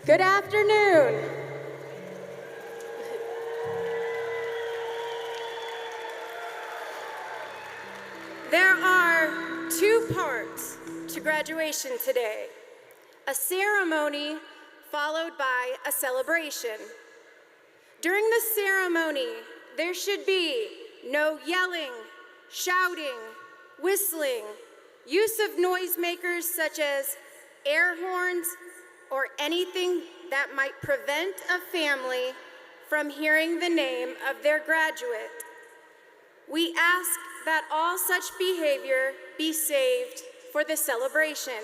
Good afternoon. There are two parts to graduation today, a ceremony followed by a celebration. During the ceremony, there should be no yelling, shouting, whistling, use of noisemakers such as air horns, or anything that might prevent a family from hearing the name of their graduate. We ask that all such behavior be saved for the celebration,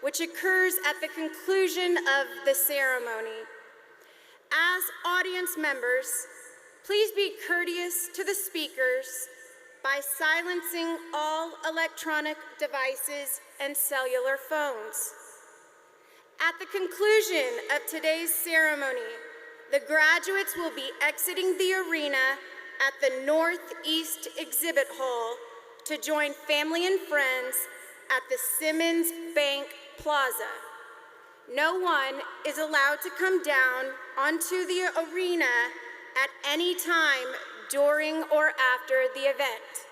which occurs at the conclusion of the ceremony. As audience members, please be courteous to the speakers by silencing all electronic devices and cellular phones. At the conclusion of today's ceremony, the graduates will be exiting the arena at the Northeast Exhibit Hall to join family and friends at the Simmons Bank Plaza. No one is allowed to come down onto the arena at any time during or after the event.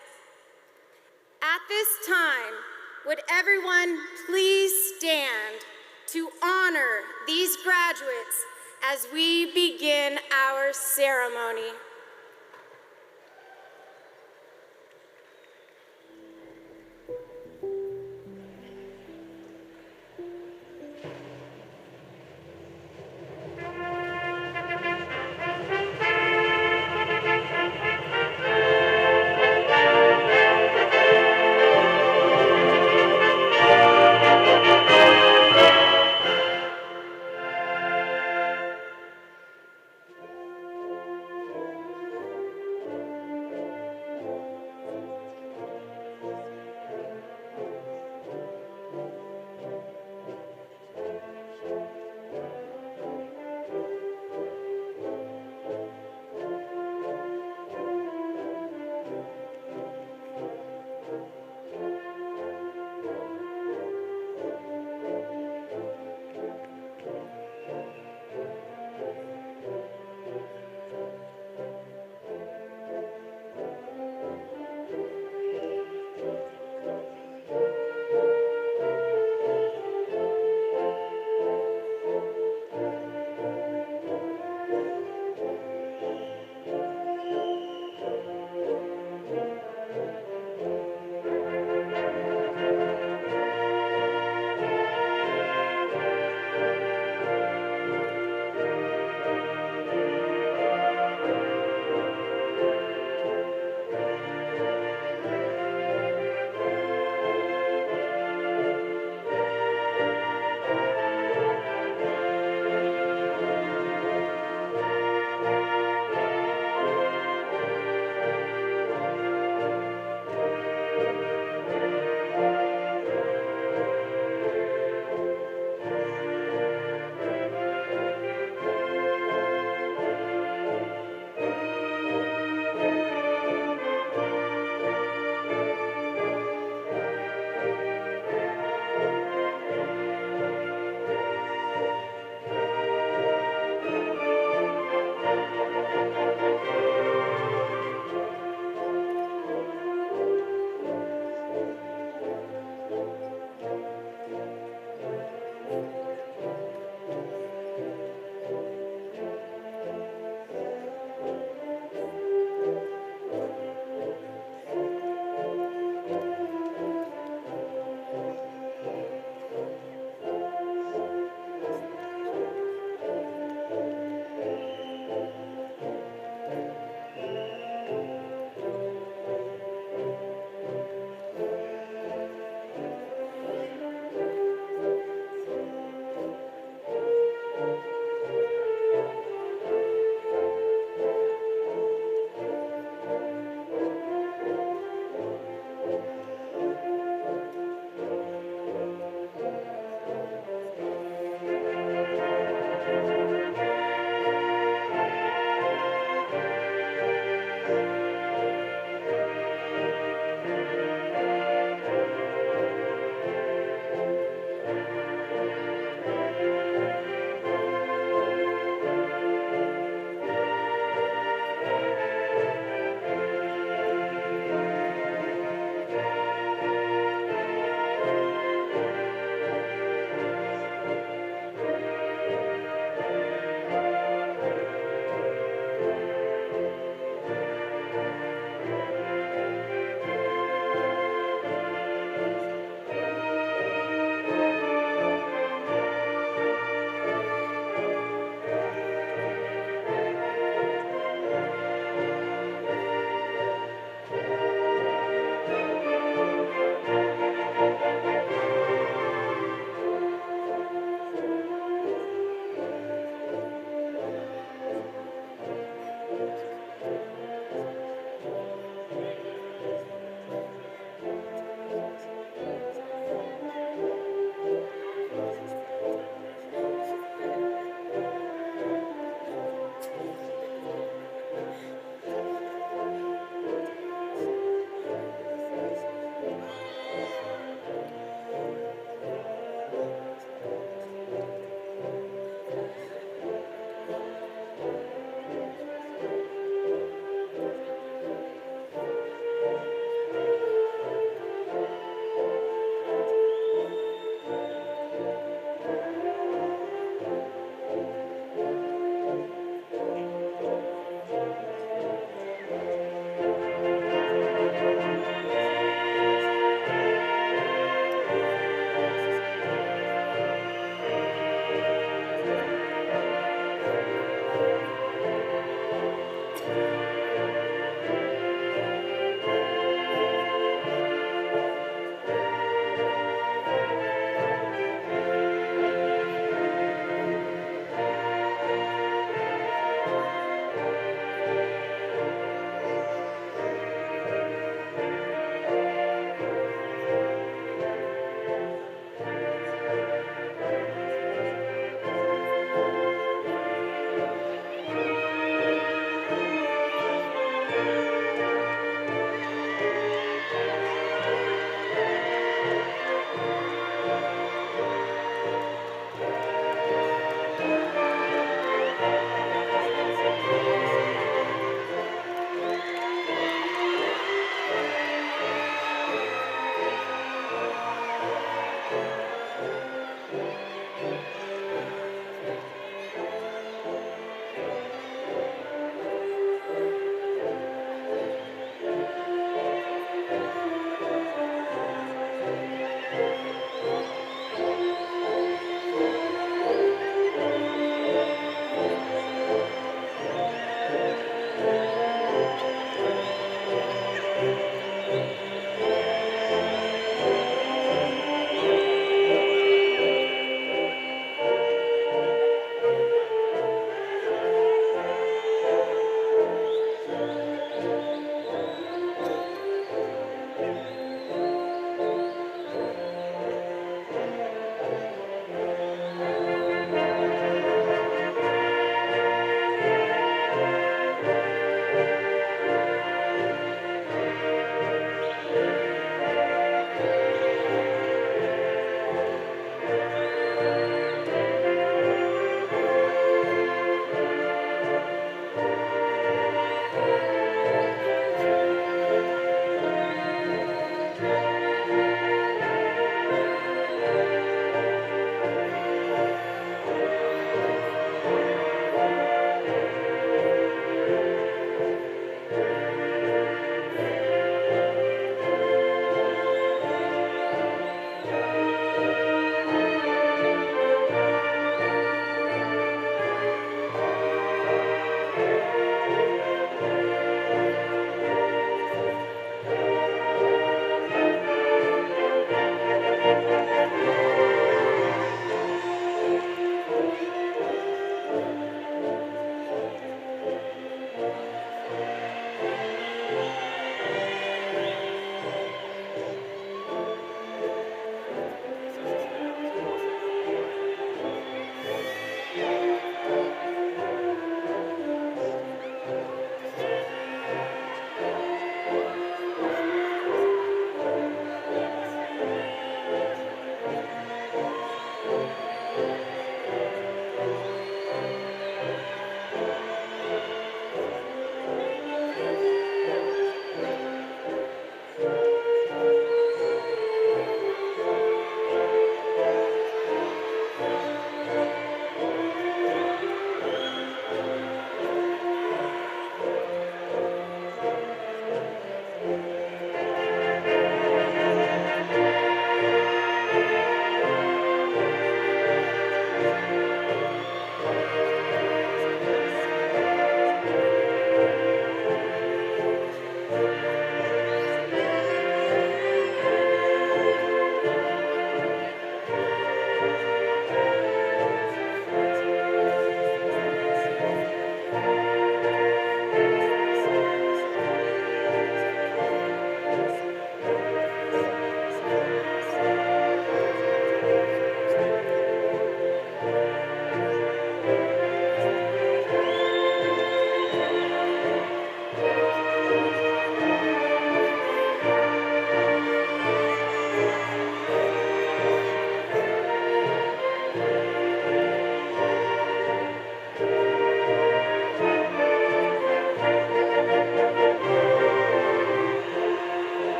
At this time, would everyone please stand to honor these graduates as we begin our ceremony.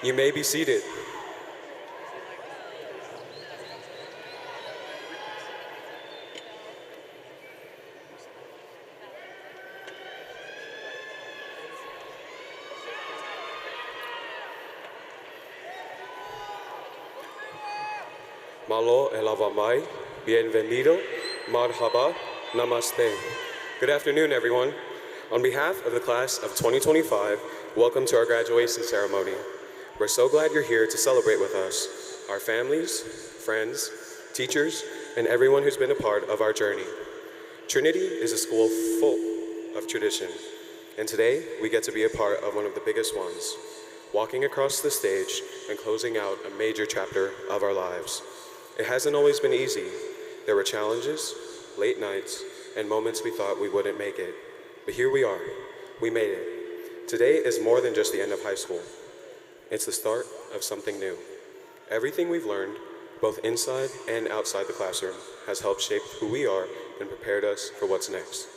You may be seated. Malo elavamai, bienvenido, marhaba, namaste. Good afternoon, everyone. On behalf of the class of 2025, welcome to our graduation ceremony. We're so glad you're here to celebrate with us, our families, friends, teachers, and everyone who's been a part of our journey. Trinity is a school full of tradition, and today we get to be a part of one of the biggest ones, walking across the stage and closing out a major chapter of our lives. It hasn't always been easy. There were challenges, late nights, and moments we thought we wouldn't make it. But here we are. We made it. Today is more than just the end of high school. It's the start of something new. Everything we've learned, both inside and outside the classroom, has helped shape who we are and prepared us for what's next.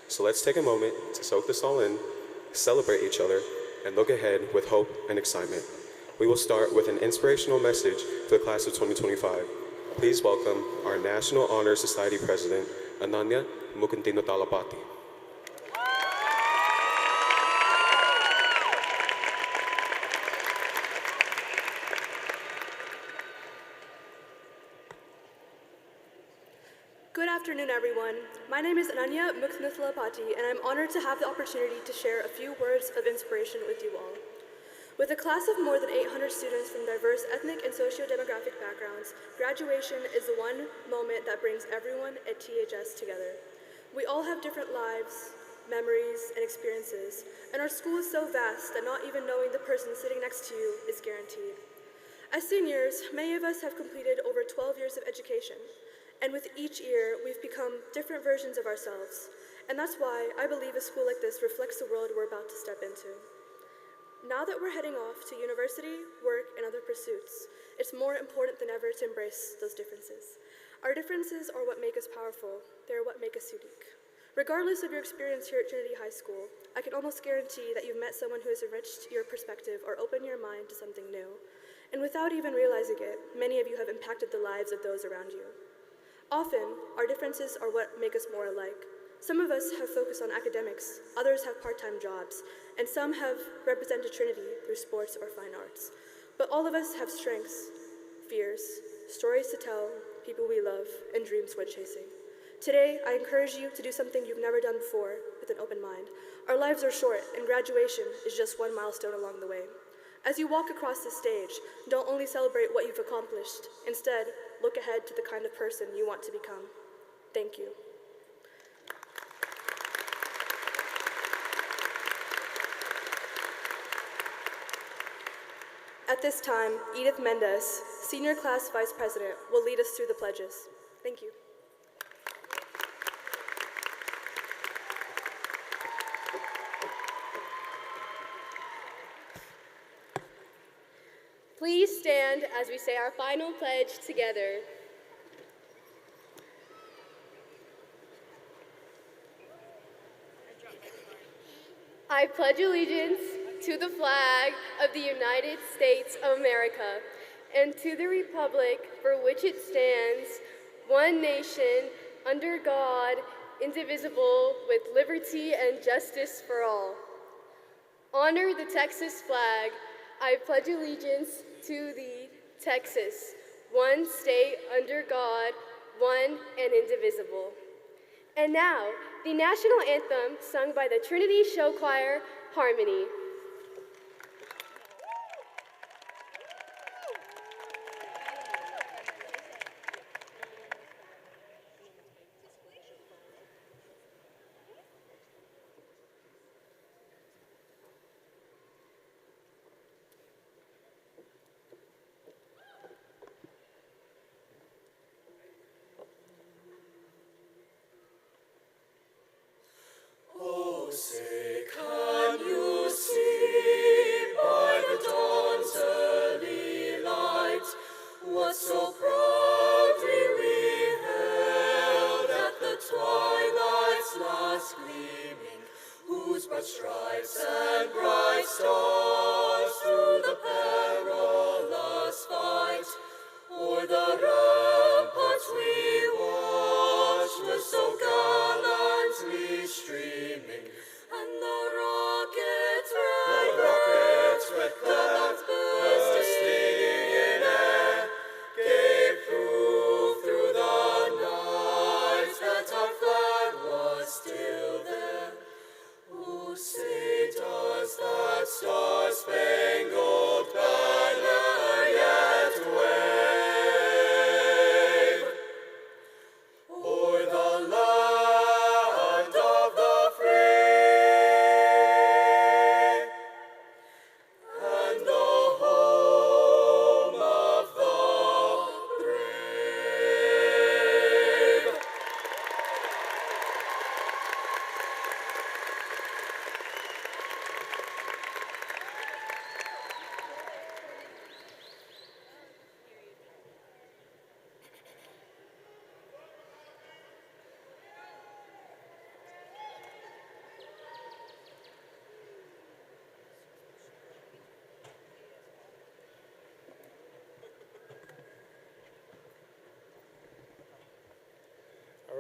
So let's take a moment to soak this all in, celebrate each other, and look ahead with hope and excitement. We will start with an inspirational message for the class of 2025. Please welcome our National Honor Society President, Ananya Mukundino Talapati. Good afternoon, everyone. My name is Ananya Mukundino Talapati, and I'm honored to have the opportunity to share a few words of inspiration with you all. With a class of more than 800 students from diverse ethnic and socio-demographic backgrounds, graduation is the one moment that brings everyone at THS together. We all have different lives, memories, and experiences, and our school is so vast that not even knowing the person sitting next to you is guaranteed. As seniors, many of us have completed over 12 years of education, and with each year, we've become different versions of ourselves, and that's why I believe a school like this reflects the world we're about to step into. Now that we're heading off to university, work, and other pursuits, it's more important than ever to embrace those differences. Our differences are what make us powerful. They're what make us unique. Regardless of your experience here at Trinity High School, I can almost guarantee that you've met someone who has enriched your perspective or opened your mind to something new. And without even realizing it, many of you have impacted the lives of those around you. Often, our differences are what make us more alike. Some of us have focused on academics, others have part-time jobs, and some have represented Trinity through sports or fine arts. But all of us have strengths, fears, stories to tell, people we love, and dreams we're chasing. Today, I encourage you to do something you've never done before with an open mind. Our lives are short, and graduation is just one milestone along the way. As you walk across the stage, don't only celebrate what you've accomplished. Instead, look ahead to the kind of person you want to become. Thank you. At this time, Edith Mendez, Senior Class Vice President, will lead us through the pledges. Thank you. Please stand as we say our final pledge together. I pledge allegiance to the flag of the United States of America and to the republic for which it stands, one nation, under God, indivisible, with liberty and justice for all. Honor the Texas flag. I pledge allegiance to the Texas, one state under God, one and indivisible. And now, the national anthem sung by the Trinity Show Choir, Harmony. Oh, say, can you see?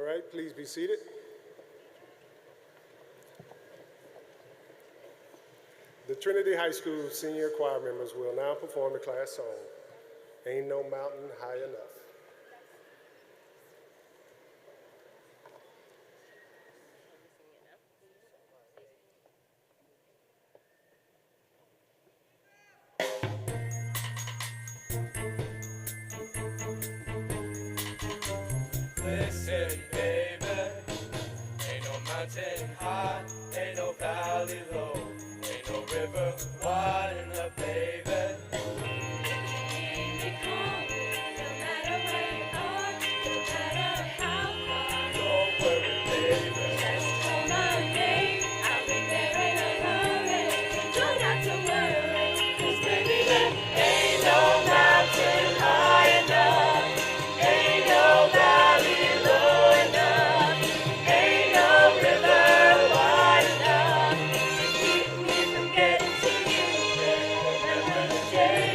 right, please be seated. The Trinity High School senior choir members will now perform the class song, Ain't No Mountain High Enough. Listen, baby, ain't no mountain high, ain't no valley low, ain't no river wide enough, baby. Keep me calm, no matter where you are, no matter how far. Don't worry, baby, just call my name, I'll be there in a hurry. Try not to worry, 'cause baby, there ain't no mountain high enough, ain't no valley low enough, ain't no river wide enough to keep me from getting to you, babe. Remember the day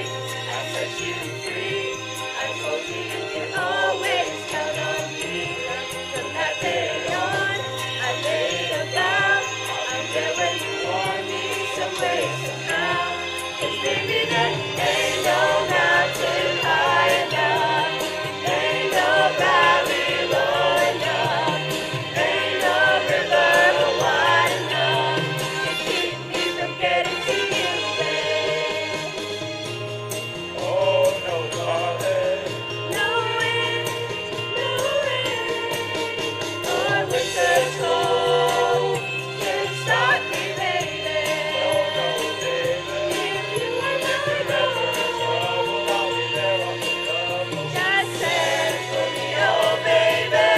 I set you free? I told you you can always count on me. From that day on, I made a vow I'm there when you want me, some way, somehow. 'Cause baby, there ain't no mountain high enough, ain't no valley low enough, ain't no river wide enough to keep me from getting to you, babe. Oh no, darling, no wind, no rain, or winter's cold can stop me, baby. No, no, baby. If you are my trouble, I'll be there on the double. Just send for me, oh baby.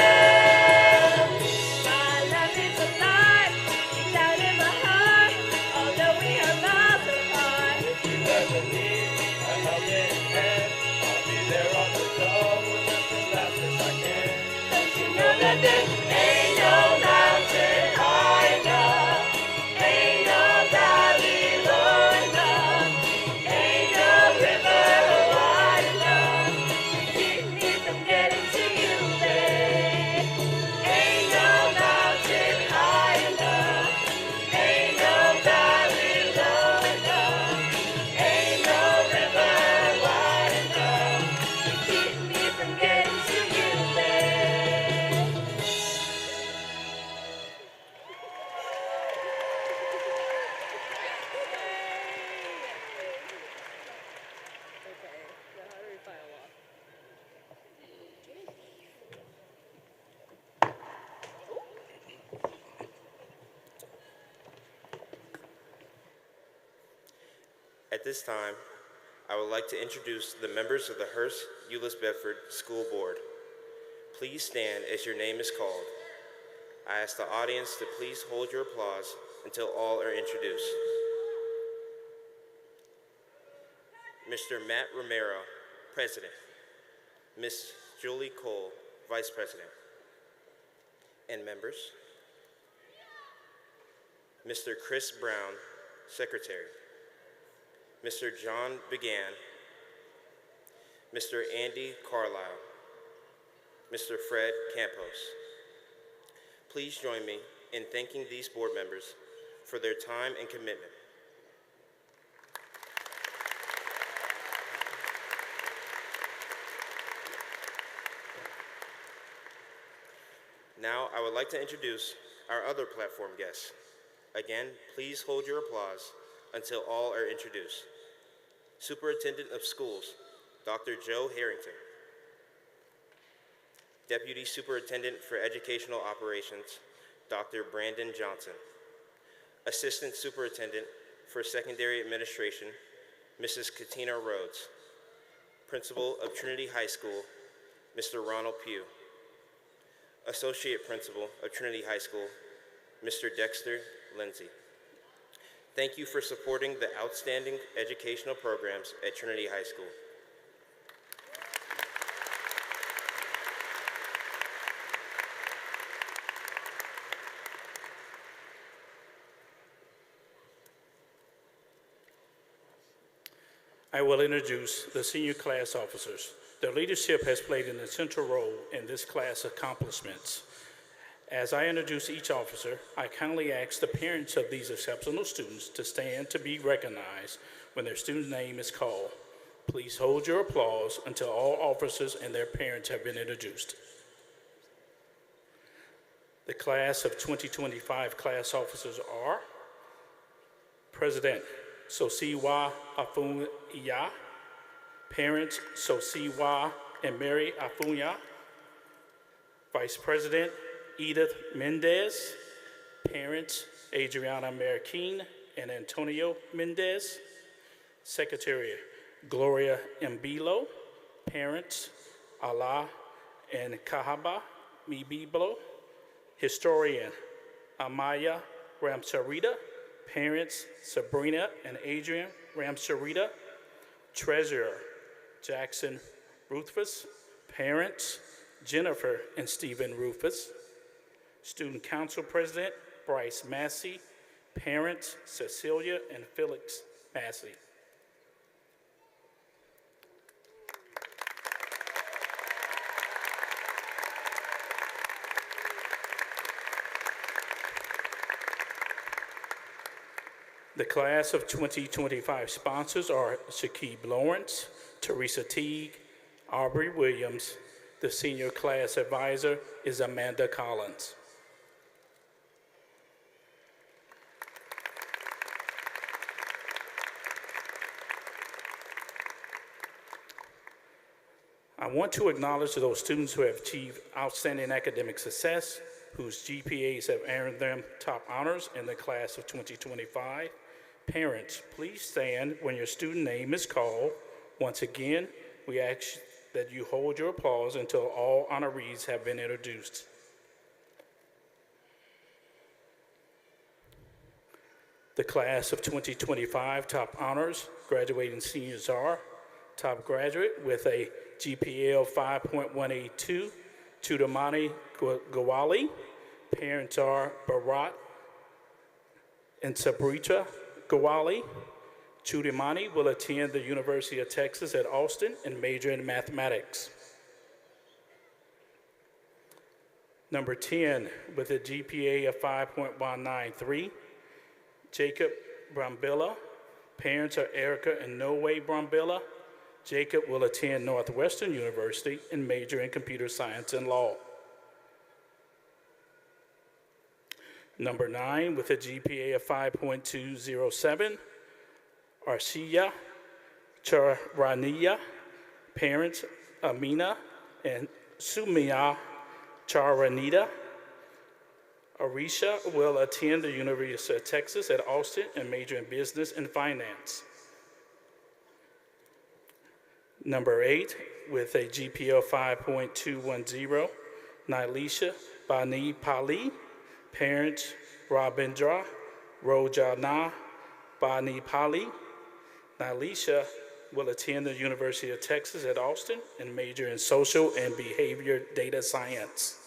My love is alive, deep down in my heart, although we are miles apart. If you ever need a helping hand, I'll be there on the double just as fast as I can. Don't you know that there ain't no mountain high enough, ain't no valley low enough, ain't no river wide enough to keep me from getting to you, babe. Ain't no mountain high enough, ain't no valley low enough, ain't no river wide enough to keep me from getting to you, babe. At this time, I would like to introduce the members of the Hurst-Euless-Bedford School Board. Please stand as your name is called. I ask the audience to please hold your applause until all are introduced. Mr. Matt Romero, President. Ms. Julie Cole, Vice President. And members. Mr. Chris Brown, Secretary. Mr. John Began, Mr. Andy Carlisle, Mr. Fred Campos. Please join me in thanking these board members for their time and commitment. Now, I would like to introduce our other platform guests. Again, please hold your applause until all are introduced. Superintendent of Schools, Dr. Joe Harrington. Deputy Superintendent for Educational Operations, Dr. Brandon Johnson. Assistant Superintendent for Secondary Administration, Mrs. Katina Rhodes. Principal of Trinity High School, Mr. Ronald Pugh. Associate Principal of Trinity High School, Mr. Dexter Lindsay. Thank you for supporting the outstanding educational programs at Trinity High School. I will introduce the senior class officers. Their leadership has played an essential role in this class' accomplishments. As I introduce each officer, I kindly ask the parents of these exceptional students to stand to be recognized when their student's name is called. Please hold your applause until all officers and their parents have been introduced. The class of 2025 class officers are President Sosiwa Afunya, parents Sosiwa and Mary Afunya, Vice President Edith Mendez, parents Adriana Marroquin and Antonio Mendez, Secretary Gloria Mbilo, parents Allah and Kahaba Mibiblo, Historian Amaya Ramsarita, parents Sabrina and Adrian Ramsarita, Treasurer Jackson Rufus, parents Jennifer and Stephen Rufus, Student Council President Bryce Massey, parents Cecilia and Felix Massey. The class of 2025 sponsors are Shakib Lawrence, Teresa Teague, Aubrey Williams. The senior class advisor is Amanda Collins. I want to acknowledge those students who have achieved outstanding academic success, whose GPAs have earned them top honors in the class of 2025. Parents, please stand when your student name is called. Once again, we ask that you hold your applause until all honorees have been introduced. The class of 2025 top honors graduating seniors are top graduate with a GPA of 5.182, Chudamani Gawali. Parents are Bharat and Sabrita Gawali. Chudamani will attend the University of Texas at Austin and major in mathematics. Number 10, with a GPA of 5.193, Jacob Brambilla. Parents are Erica and Noe Brambilla. Jacob will attend Northwestern University and major in computer science and law. Number 9, with a GPA of 5.207, Arshia Charania. Parents Amina and Sumia Charanita. Arisha will attend the University of Texas at Austin and major in business and finance. Number 8, with a GPA of 5.210, Nilisha Bani Pali. Parents Rabindra Rojana Bani Pali. Nilisha will attend the University of Texas at Austin and major in social and behavior data science.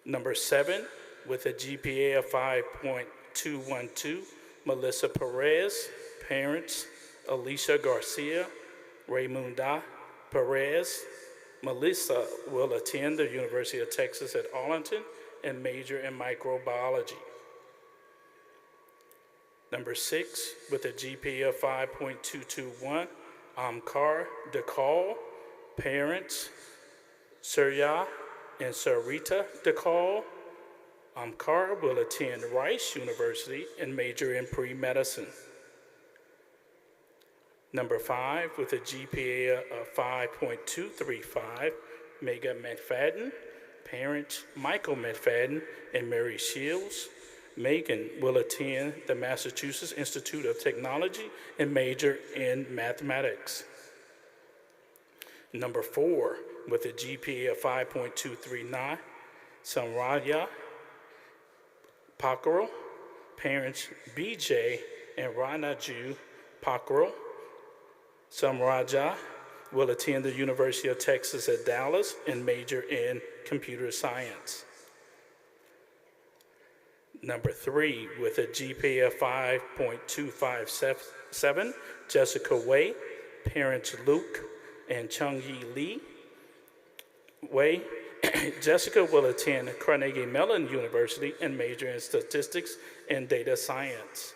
Number 7, with a GPA of 5.212, Melissa Perez. Parents Alicia Garcia, Raymunda Perez. Melissa will attend the University of Texas at Arlington and major in microbiology. Number 6, with a GPA of 5.221, Amkar Dekal. Parents Surya and Sarita Dekal. Amkar will attend Rice University and major in pre-medicine. Number 5, with a GPA of 5.235, Mega McFadden. Parents Michael McFadden and Mary Shields. Megan will attend the Massachusetts Institute of Technology and major in mathematics. Number 4, with a GPA of 5.239, Samraya Pakaro. Parents BJ and Ranaju Pakaro. Samraja will attend the University of Texas at Dallas and major in computer science. Number 3, with a GPA of 5.257, Jessica Way. Parents Luke and Chung Yi Lee. Wei. Jessica will attend Carnegie Mellon University and major in statistics and data science.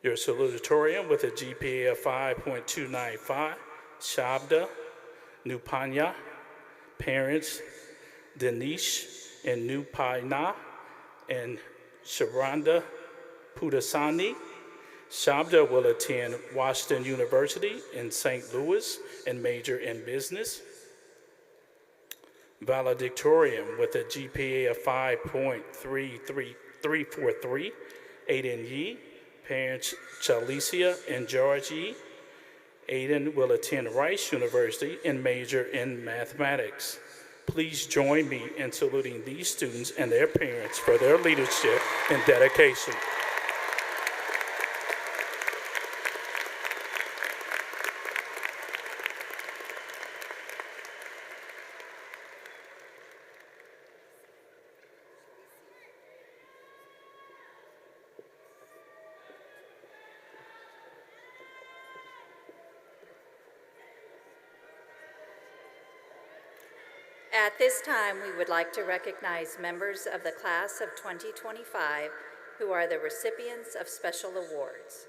Your salutatorian with a GPA of 5.295, Shabda Nupanya. Parents Danish and Nupaina and Sharonda Pudasani. Shabda will attend Washington University in St. Louis and major in business. Valedictorian with a GPA of 5.343, Aiden Yi. Parents Chalicia and George Yi. Aiden will attend Rice University and major in mathematics. Please join me in saluting these students and their parents for their leadership and dedication. At this time, we would like to recognize members of the class of 2025 who are the recipients of special awards.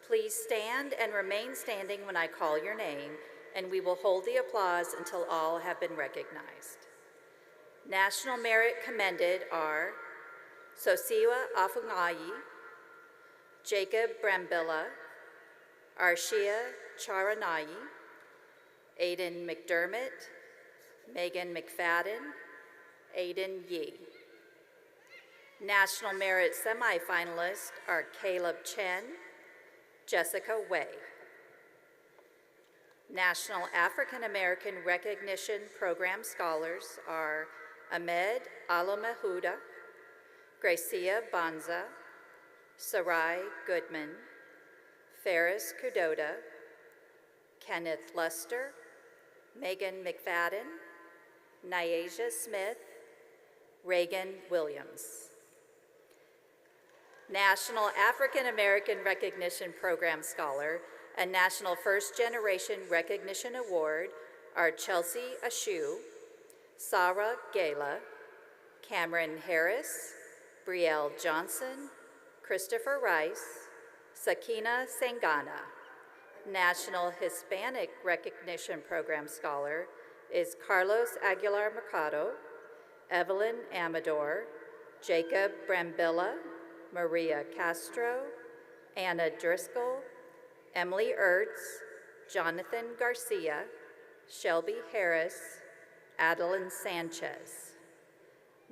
Please stand and remain standing when I call your name, and we will hold the applause until all have been recognized. National Merit commended are Sosiwa Afungayi, Jacob Brambilla, Arshia Charanayi, Aiden McDermott, Megan McFadden, Aiden Yee. National Merit semifinalists are Caleb Chen, Jessica Wei. National African American Recognition Program scholars are Ahmed Alamahuda, Gracia Banza, Sarai Goodman, Ferris Kudota, Kenneth Luster, Megan McFadden, Nyasia Smith, Reagan Williams. National African American Recognition Program Scholar and National First Generation Recognition Award are Chelsea Ashu, Sarah Gala, Cameron Harris, Brielle Johnson, Christopher Rice, Sakina Sangana. National Hispanic Recognition Program Scholar is Carlos Aguilar Mercado, Evelyn Amador, Jacob Brambilla, Maria Castro, Anna Driscoll, Emily Ertz, Jonathan Garcia, Shelby Harris, Adeline Sanchez.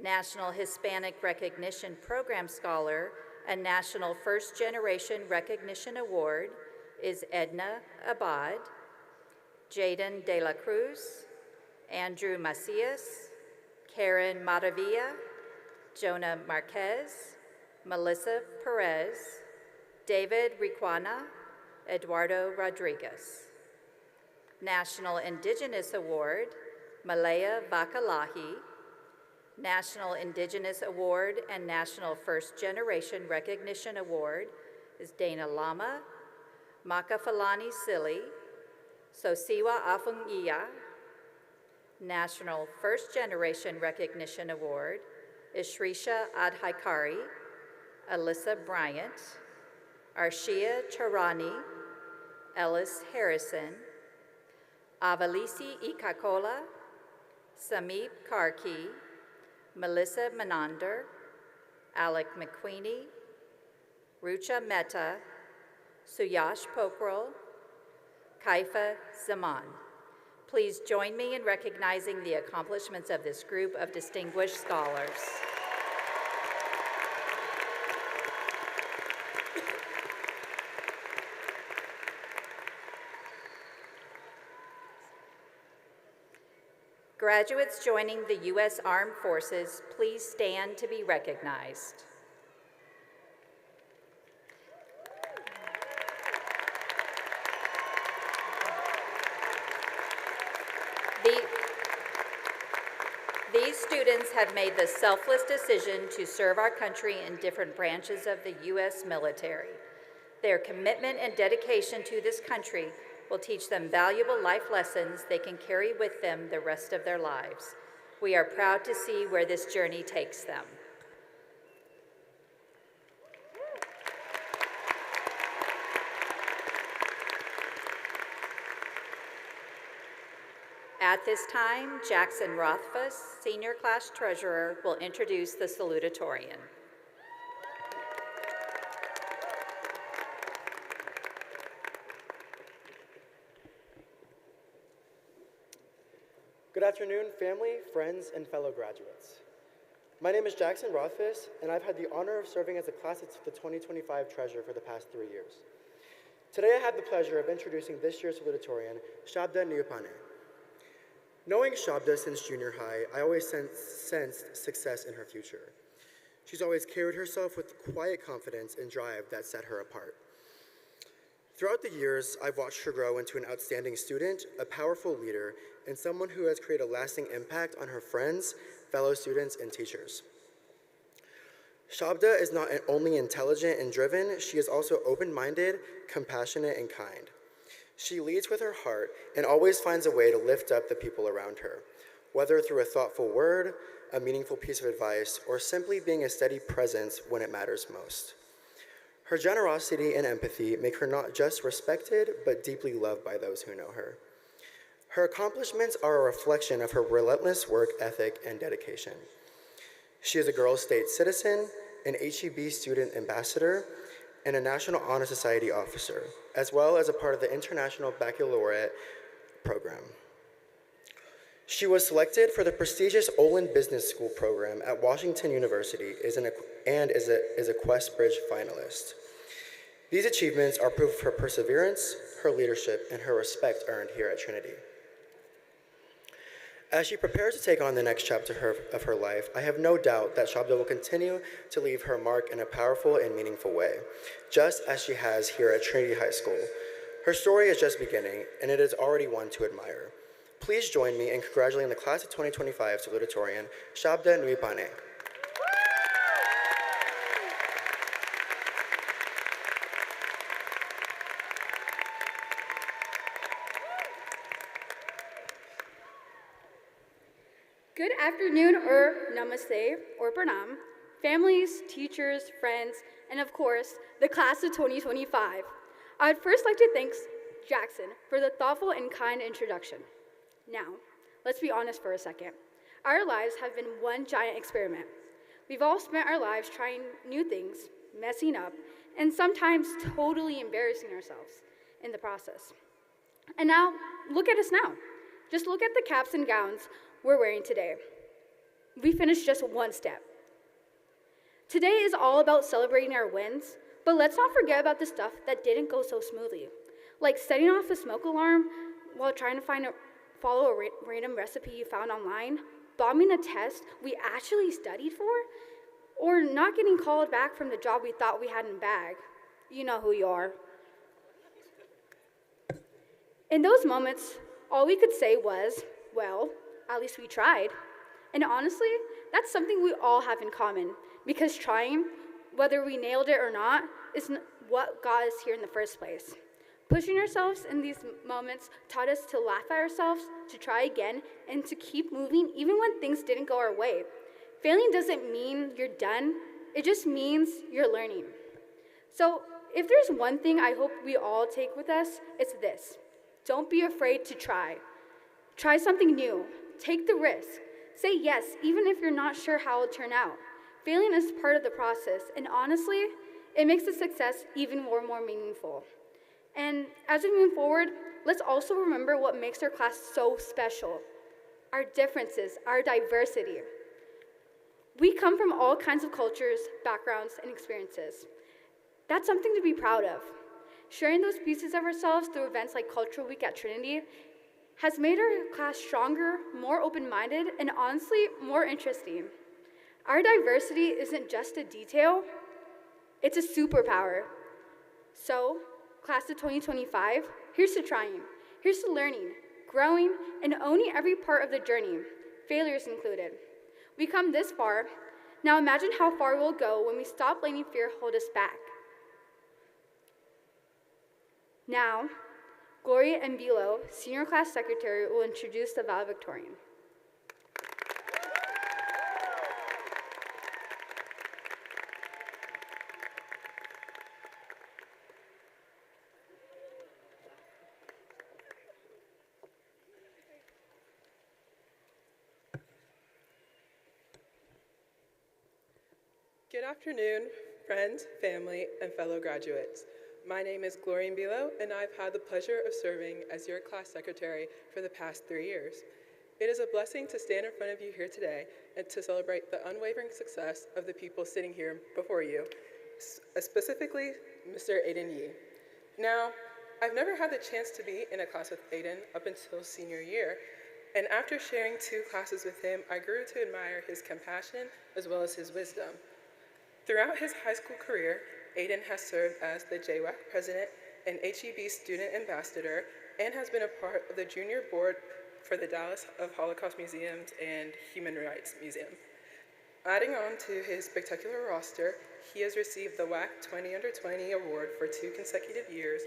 National Hispanic Recognition Program Scholar and National First Generation Recognition Award is Edna Abad, Jaden De La Cruz, Andrew Macias, Karen Maravilla, Jonah Marquez, Melissa Perez, David Riquana, Eduardo Rodriguez. National Indigenous Award, Malaya Vakalahi. National Indigenous Award and National First Generation Recognition Award is Dana Lama, Makafalani Silly, Sosiwa Afungiya. National First Generation Recognition Award is Shrisha Adhaikari, Alyssa Bryant, Arshia Charani, Ellis Harrison, Avalisi Ikakola, Samip Karki, Melissa Menander, Alec McQueenie, Rucha Mehta, Suyash Pokral, Kaifa Zaman. Please join me in recognizing the accomplishments of this group of distinguished scholars. Graduates joining the U.S. Armed Forces, please stand to be recognized. These students have made the selfless decision to serve our country in different branches of the U.S. military. Their commitment and dedication to this country will teach them valuable life lessons they can carry with them the rest of their lives. We are proud to see where this journey takes them. At this time, Jackson Rothfuss, Senior Class Treasurer, will introduce the salutatorian. Good afternoon, family, friends, and fellow graduates. My name is Jackson Rothfuss, and I've had the honor of serving as the class of the 2025 treasurer for the past 3 years. Today, I have the pleasure of introducing this year's salutatorian, Shabda Niyupane. Knowing Shabda since junior high, I always sensed success in her future. She's always carried herself with quiet confidence and drive that set her apart. Throughout the years, I've watched her grow into an outstanding student, a powerful leader, and someone who has created a lasting impact on her friends, fellow students, and teachers. Shabda is not only intelligent and driven, she is also open-minded, compassionate, and kind. She leads with her heart and always finds a way to lift up the people around her, whether through a thoughtful word, a meaningful piece of advice, or simply being a steady presence when it matters most. Her generosity and empathy make her not just respected, but deeply loved by those who know her. Her accomplishments are a reflection of her relentless work ethic and dedication. She is a Girls State citizen, an HEB student ambassador, and a National Honor Society officer, as well as a part of the International Baccalaureate program. She was selected for the prestigious Olin Business School program at Washington University and is a Quest Bridge finalist. These achievements are proof of her perseverance, her leadership, and her respect earned here at Trinity. As she prepares to take on the next chapter of her life, I have no doubt that Shabda will continue to leave her mark in a powerful and meaningful way, just as she has here at Trinity High School. Her story is just beginning, and it is already one to admire. Please join me in congratulating the class of 2025 salutatorian, Shabda Niyupane. Good afternoon, or namaste, or pranam, families, teachers, friends, and of course, the class of 2025. I would first like to thank Jackson for the thoughtful and kind introduction. Now, let's be honest for a second. Our lives have been one giant experiment. We've all spent our lives trying new things, messing up, and sometimes totally embarrassing ourselves in the process. And now, look at us now. Just look at the caps and gowns we're wearing today. We finished just one step. Today is all about celebrating our wins, but let's not forget about the stuff that didn't go so smoothly, like setting off a smoke alarm while trying to follow a random recipe you found online, bombing a test we actually studied for, or not getting called back from the job we thought we had in bag. You know who you are. In those moments, all we could say was, well, at least we tried. And honestly, that's something we all have in common, because trying, whether we nailed it or not, is what got us here in the first place. Pushing ourselves in these moments taught us to laugh at ourselves, to try again, and to keep moving even when things didn't go our way. Failing doesn't mean you're done, it just means you're learning. So if there's one thing I hope we all take with us, it's this. Don't be afraid to try. Try something new. Take the risk. Say yes, even if you're not sure how it'll turn out. Failing is part of the process, and honestly, it makes the success even more meaningful. And as we move forward, let's also remember what makes our class so special. Our differences, our diversity. We come from all kinds of cultures, backgrounds, and experiences. That's something to be proud of. Sharing those pieces of ourselves through events like Cultural Week at Trinity has made our class stronger, more open-minded, and honestly, more interesting. Our diversity isn't just a detail, it's a superpower. So, class of 2025, here's to trying, here's to learning, growing, and owning every part of the journey, failures included. We come this far, now imagine how far we'll go when we stop letting fear hold us back. Now, Gloria Mbilo, Senior Class Secretary, will introduce the valedictorian. Good afternoon, friends, family, and fellow graduates. My name is Gloria Mbilo, and I've had the pleasure of serving as your class secretary for the past 3 years. It is a blessing to stand in front of you here today and to celebrate the unwavering success of the people sitting here before you, specifically Mr. Aiden Yee. Now, I've never had the chance to be in a class with Aiden up until senior year, and after sharing 2 classes with him, I grew to admire his compassion as well as his wisdom. Throughout his high school career, Aiden has served as the JWAC president and HEB student ambassador and has been a part of the junior board for the Dallas of Holocaust Museums and Human Rights Museum. Adding on to his spectacular roster, he has received the WAC 20 Under 20 award for 2 consecutive years,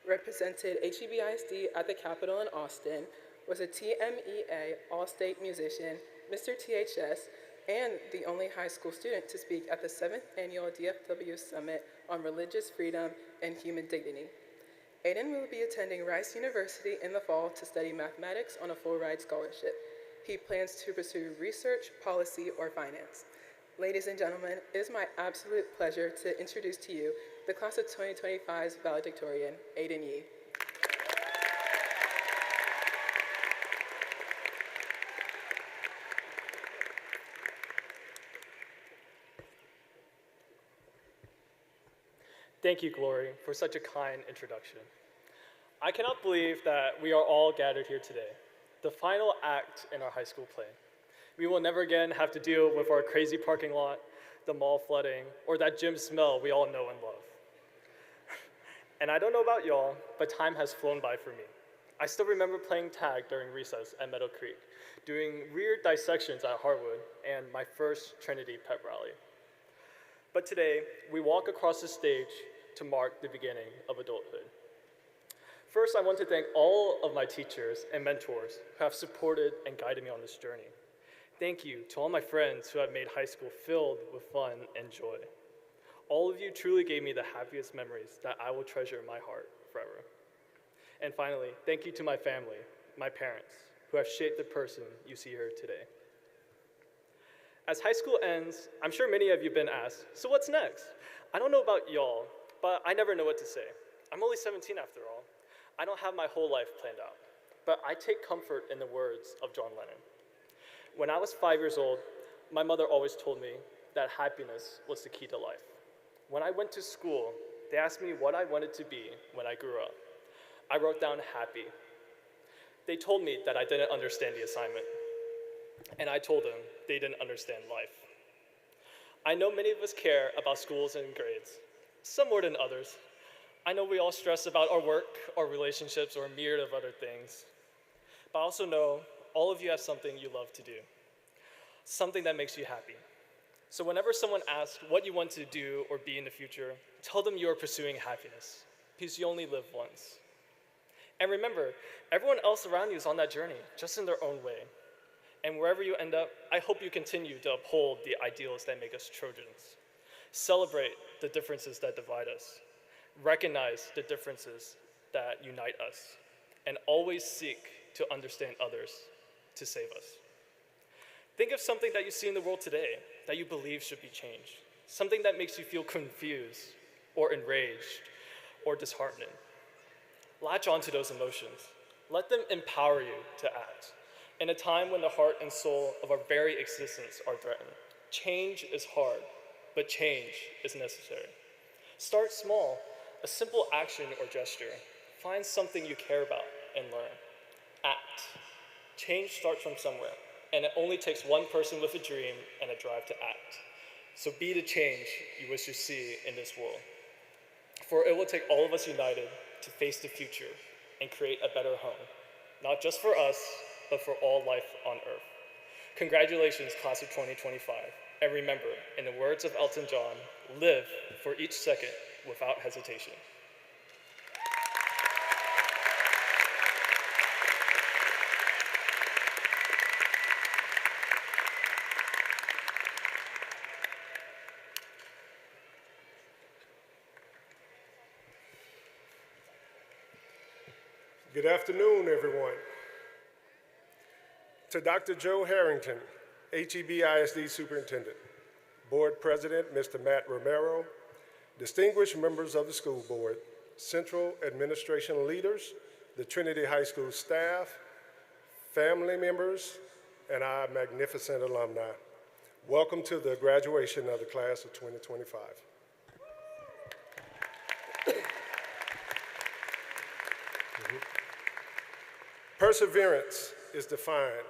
represented HEB ISD at the Capitol in Austin, was a TMEA All-State Musician, Mr. THS, and the only high school student to speak at the 7th Annual DFW Summit on Religious Freedom and Human Dignity. Aiden will be attending Rice University in the fall to study mathematics on a full-ride scholarship. He plans to pursue research, policy, or finance. Ladies and gentlemen, it is my absolute pleasure to introduce to you the class of 2025's valedictorian, Aiden Yee. Thank you, Glory, for such a kind introduction. I cannot believe that we are all gathered here today, the final act in our high school play. We will never again have to deal with our crazy parking lot, the mall flooding, or that gym smell we all know and love. And I don't know about y'all, but time has flown by for me. I still remember playing tag during recess at Meadow Creek, doing weird dissections at Harwood, and my first Trinity pep rally. But today, we walk across the stage to mark the beginning of adulthood. First, I want to thank all of my teachers and mentors who have supported and guided me on this journey. Thank you to all my friends who have made high school filled with fun and joy. All of you truly gave me the happiest memories that I will treasure in my heart forever. And finally, thank you to my family, my parents, who have shaped the person you see here today. As high school ends, I'm sure many of you have been asked, so what's next? I don't know about y'all, but I never know what to say. I'm only 17 after all. I don't have my whole life planned out, but I take comfort in the words of John Lennon. When I was 5 years old, my mother always told me that happiness was the key to life. When I went to school, they asked me what I wanted to be when I grew up. I wrote down happy. They told me that I didn't understand the assignment, and I told them they didn't understand life. I know many of us care about schools and grades, some more than others. I know we all stress about our work, our relationships, or a myriad of other things. But I also know all of you have something you love to do, something that makes you happy. So whenever someone asks what you want to do or be in the future, tell them you are pursuing happiness, because you only live once. And remember, everyone else around you is on that journey, just in their own way. And wherever you end up, I hope you continue to uphold the ideals that make us Trojans. Celebrate the differences that divide us. Recognize the differences that unite us. And always seek to understand others to save us. Think of something that you see in the world today that you believe should be changed. Something that makes you feel confused or enraged or disheartened. Latch onto those emotions. Let them empower you to act. In a time when the heart and soul of our very existence are threatened, change is hard, but change is necessary. Start small, a simple action or gesture. Find something you care about and learn. Act. Change starts from somewhere, and it only takes one person with a dream and a drive to act. So be the change you wish to see in this world. For it will take all of us united to face the future and create a better home, not just for us, but for all life on Earth. Congratulations, class of 2025. And remember, in the words of Elton John, live for each second without hesitation. Good afternoon, everyone. To Dr. Joe Harrington, HEB ISD Superintendent, Board President, Mr. Matt Romero, distinguished members of the school board, central administration leaders, the Trinity High School staff, family members, and our magnificent alumni. Welcome to the graduation of the class of 2025. Perseverance is defined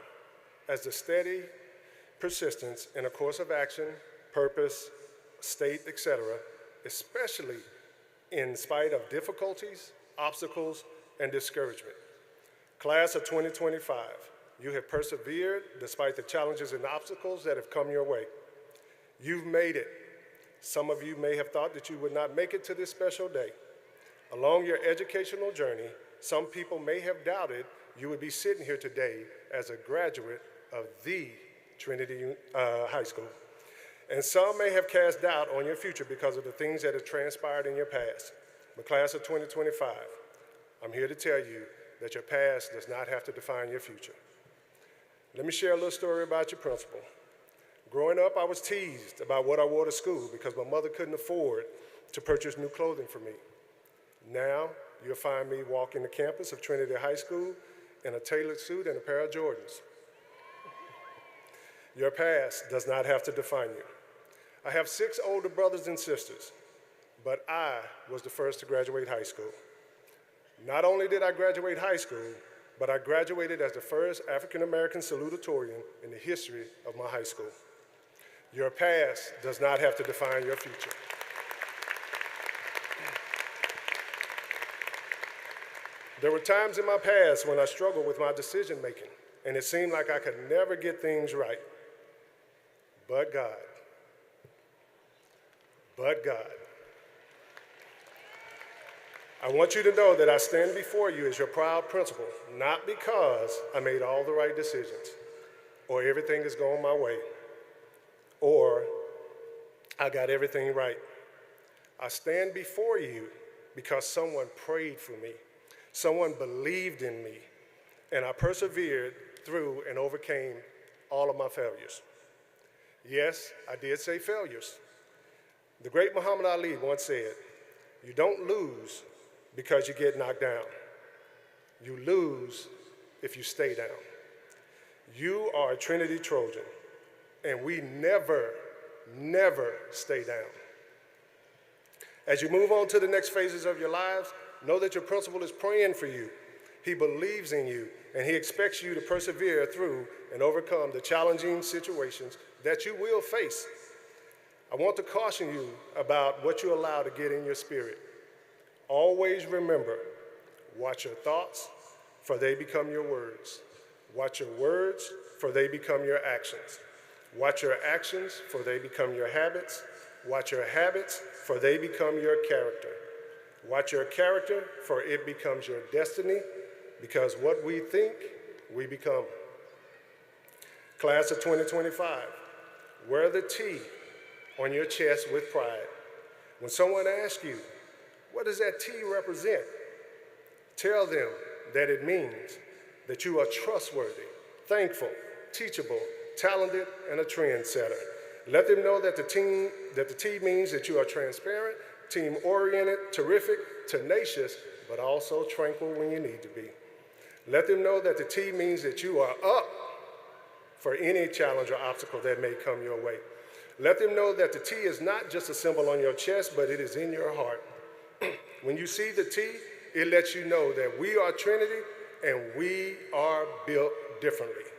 as the steady persistence in a course of action, purpose, state, etc., especially in spite of difficulties, obstacles, and discouragement. Class of 2025, you have persevered despite the challenges and obstacles that have come your way. You've made it. Some of you may have thought that you would not make it to this special day. Along your educational journey, some people may have doubted you would be sitting here today as a graduate of the Trinity High School. And some may have cast doubt on your future because of the things that have transpired in your past. But class of 2025, I'm here to tell you that your past does not have to define your future. Let me share a little story about your principal. Growing up, I was teased about what I wore to school because my mother couldn't afford to purchase new clothing for me. Now, you'll find me walking the campus of Trinity High School in a tailored suit and a pair of Jordans. Your past does not have to define you. I have 6 older brothers and sisters, but I was the first to graduate high school. Not only did I graduate high school, but I graduated as the first African-American salutatorian in the history of my high school. Your past does not have to define your future. There were times in my past when I struggled with my decision making, and it seemed like I could never get things right. But God. I want you to know that I stand before you as your proud principal, not because I made all the right decisions, or everything is going my way, or I got everything right. I stand before you because someone prayed for me. Someone believed in me, and I persevered through and overcame all of my failures. Yes, I did say failures. The great Muhammad Ali once said, "You don't lose because you get knocked down. You lose if you stay down." You are a Trinity Trojan, and we never stay down. As you move on to the next phases of your lives, know that your principal is praying for you. He believes in you, and he expects you to persevere through and overcome the challenging situations that you will face. I want to caution you about what you allow to get in your spirit. Always remember, watch your thoughts, for they become your words. Watch your words, for they become your actions. Watch your actions, for they become your habits. Watch your habits, for they become your character. Watch your character, for it becomes your destiny, because what we think, we become. Class of 2025, wear the T on your chest with pride. When someone asks you, what does that T represent? Tell them that it means that you are trustworthy, thankful, teachable, talented, and a trendsetter. Let them know that the T means that you are transparent, team-oriented, terrific, tenacious, but also tranquil when you need to be. Let them know that the T means that you are up for any challenge or obstacle that may come your way. Let them know that the T is not just a symbol on your chest, but it is in your heart. When you see the T, it lets you know that we are Trinity and we are built differently.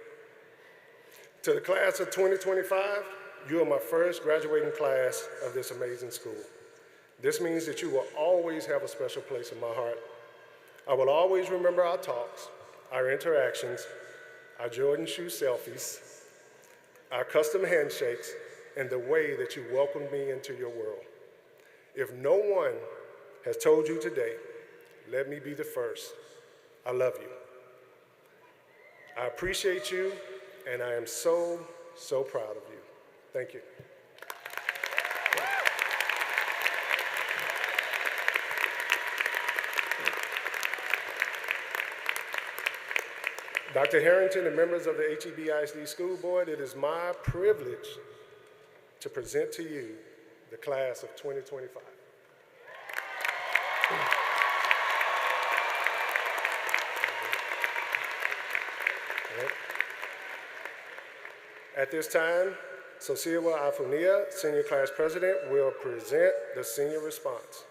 To the class of 2025, you are my first graduating class of this amazing school. This means that you will always have a special place in my heart. I will always remember our talks, our interactions, our Jordan shoe selfies, our custom handshakes, and the way that you welcomed me into your world. If no one has told you today, let me be the first. I love you. I appreciate you, and I am so proud of you. Thank you. Dr. Harrington and members of the HEB-ISD School Board, it is my privilege to present to you the class of 2025. At this time, Sosiwa Afunia, Senior Class President, will present the senior response.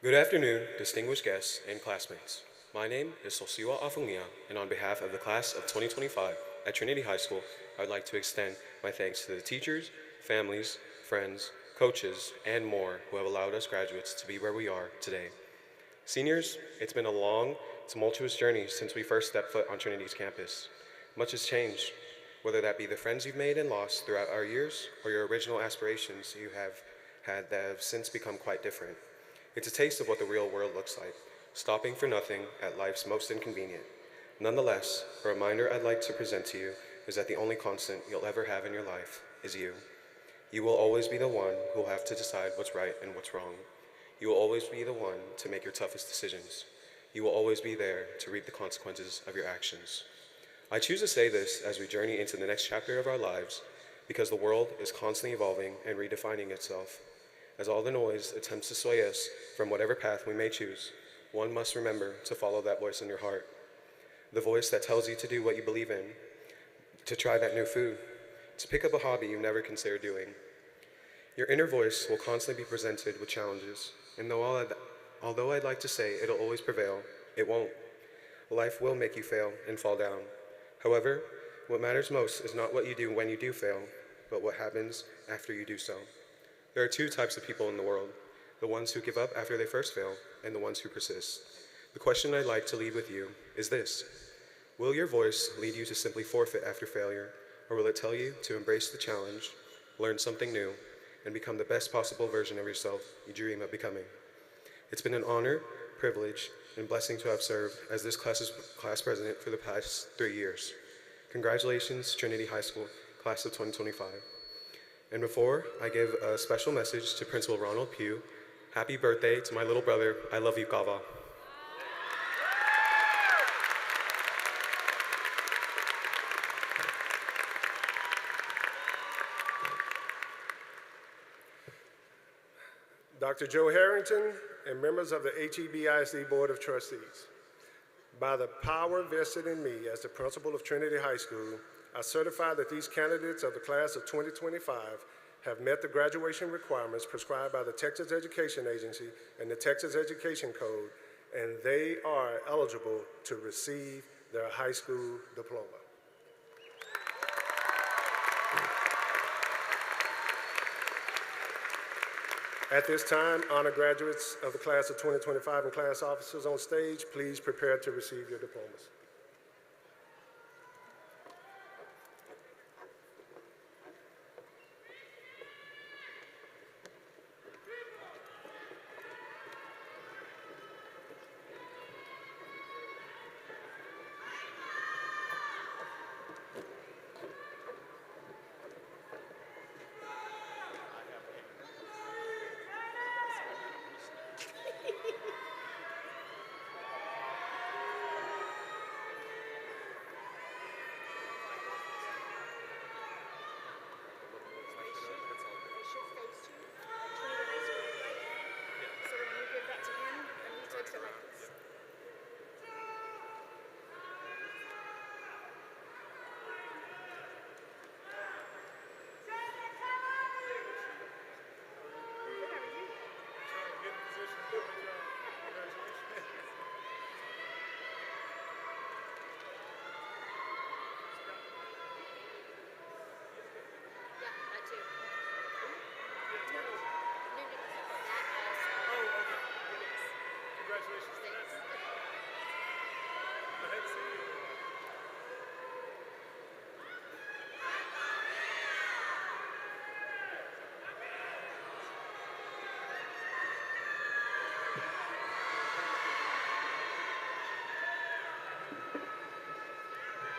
Good afternoon, distinguished guests and classmates. My name is Sosiwa Afunia, and on behalf of the class of 2025 at Trinity High School, I'd like to extend my thanks to the teachers, families, friends, coaches, and more who have allowed us graduates to be where we are today. Seniors, it's been a long, tumultuous journey since we first stepped foot on Trinity's campus. Much has changed, whether that be the friends you've made and lost throughout our years or your original aspirations you have had that have since become quite different. It's a taste of what the real world looks like, stopping for nothing at life's most inconvenient. Nonetheless, a reminder I'd like to present to you is that the only constant you'll ever have in your life is you. You will always be the one who will have to decide what's right and what's wrong. You will always be the one to make your toughest decisions. You will always be there to reap the consequences of your actions. I choose to say this as we journey into the next chapter of our lives because the world is constantly evolving and redefining itself. As all the noise attempts to sway us from whatever path we may choose, one must remember to follow that voice in your heart. The voice that tells you to do what you believe in, to try that new food, to pick up a hobby you've never considered doing. Your inner voice will constantly be presented with challenges, and although I'd like to say it'll always prevail, it won't. Life will make you fail and fall down. However, what matters most is not what you do when you do fail, but what happens after you do so. There are two types of people in the world, the ones who give up after they first fail and the ones who persist. The question I'd like to leave with you is this: will your voice lead you to simply forfeit after failure, or will it tell you to embrace the challenge, learn something new, and become the best possible version of yourself you dream of becoming? It's been an honor, privilege, and blessing to have served as this class's class president for the past 3 years. Congratulations, Trinity High School, class of 2025. And before I give a special message to Principal Ronald Pugh, happy birthday to my little brother. I love you, Kava. Dr. Joe Harrington and members of the HEB-ISD Board of Trustees, by the power vested in me as the principal of Trinity High School, I certify that these candidates of the class of 2025 have met the graduation requirements prescribed by the Texas Education Agency and the Texas Education Code, and they are eligible to receive their high school diploma. At this time, honor graduates of the class of 2025 and class officers on stage. Please prepare to receive your diplomas.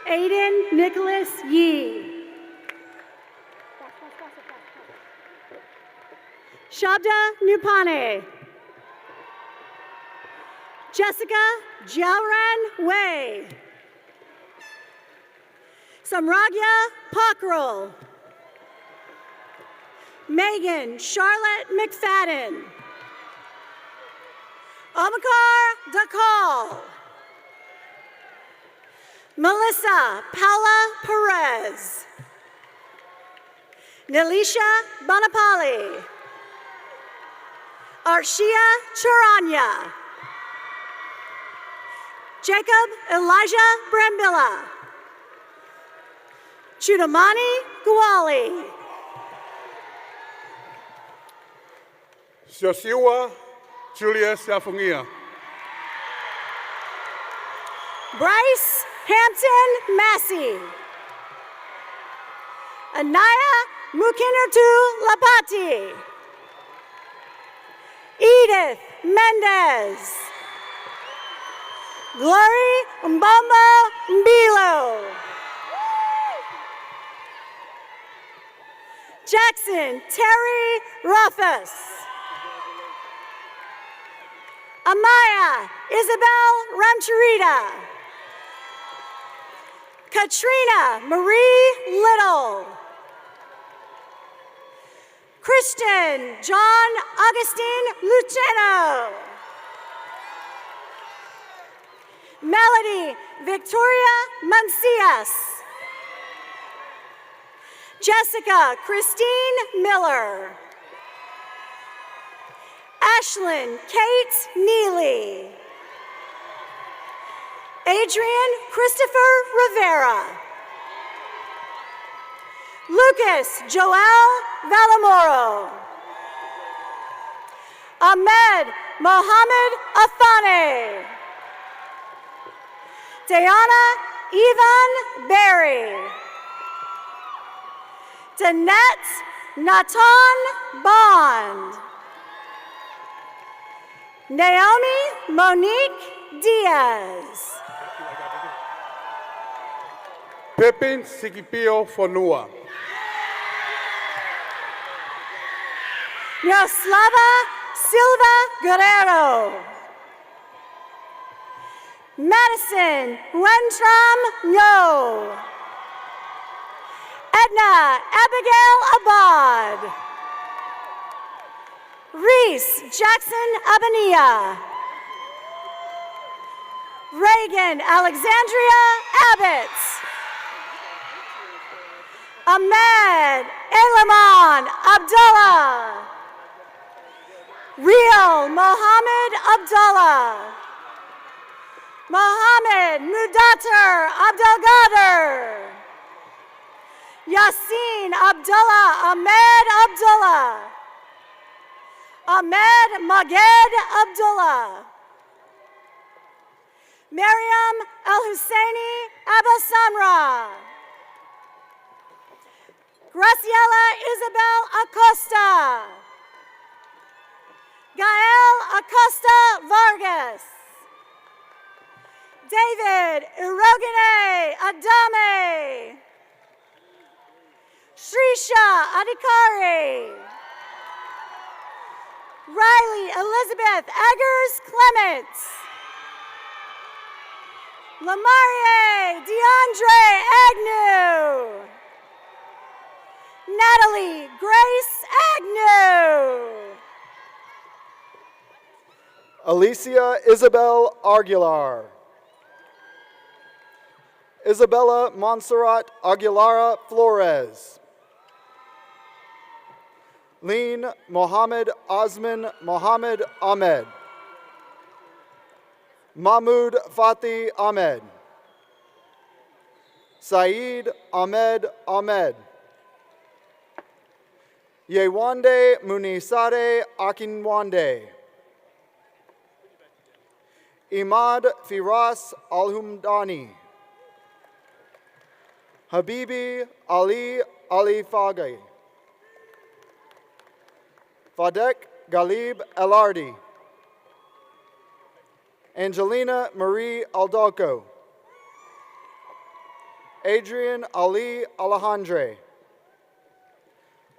Aiden Nicholas Yee. Shabda Nupane. Jessica Jalran Way. Samragya Pockrell. Megan Charlotte McFadden. Omkar Dakal. Melissa Paula Perez. Nilisha Banapali. Arshia Charanya. Jacob Elijah Brambilla. Chudamani Guali. Joshua Julia Safungia. Bryce Hampton Massey. Anaya Mukinatu Lapati. Edith Mendez. Glory Mbombo Mbilo. Jackson Terry Ruffus. Amaya Isabel Ramcharita. Katrina Marie Little. Christian John Augustine Luceno. Melody Victoria Mancias. Jessica Christine Miller. Ashlyn Kate Neely. Adrian Christopher Rivera. Lucas Joel Valamoro. Ahmed Mohammed Afane. Diana Ivan Berry. Danette Natan Bond. Naomi Monique Diaz. Pepin Sikipio Fonua. Yoslava Silva Guerrero. Madison Wentram No. Edna Abigail Abad. Reese Jackson Abania. Reagan Alexandria Abbott. Ahmed Elaman Abdullah. Real Mohammed Abdullah. Mohammed Mudatter Abdelgader. Yasin Abdullah Ahmed Abdullah. Ahmed Maged Abdullah. Maryam Al-Husseini Abasamra. Graciela Isabel Acosta. Gael Acosta Vargas. David Irogene Adame. Shrisha Adhikari. Riley Elizabeth Eggers Clements. Lamarie DeAndre Agnew. Natalie Grace Agnew. Alicia Isabel Aguilar. Isabella Montserrat Aguilara Flores. Lean Mohammed Osman Mohammed Ahmed. Mahmoud Fatih Ahmed. Saeed Ahmed Ahmed. Yewande Munisade Akinwande. Imad Firas Al-Humdani. Habibi Ali Ali Faghi. Fadek Galib Elardi. Angelina Marie Aldalco. Adrian Ali Alejandre.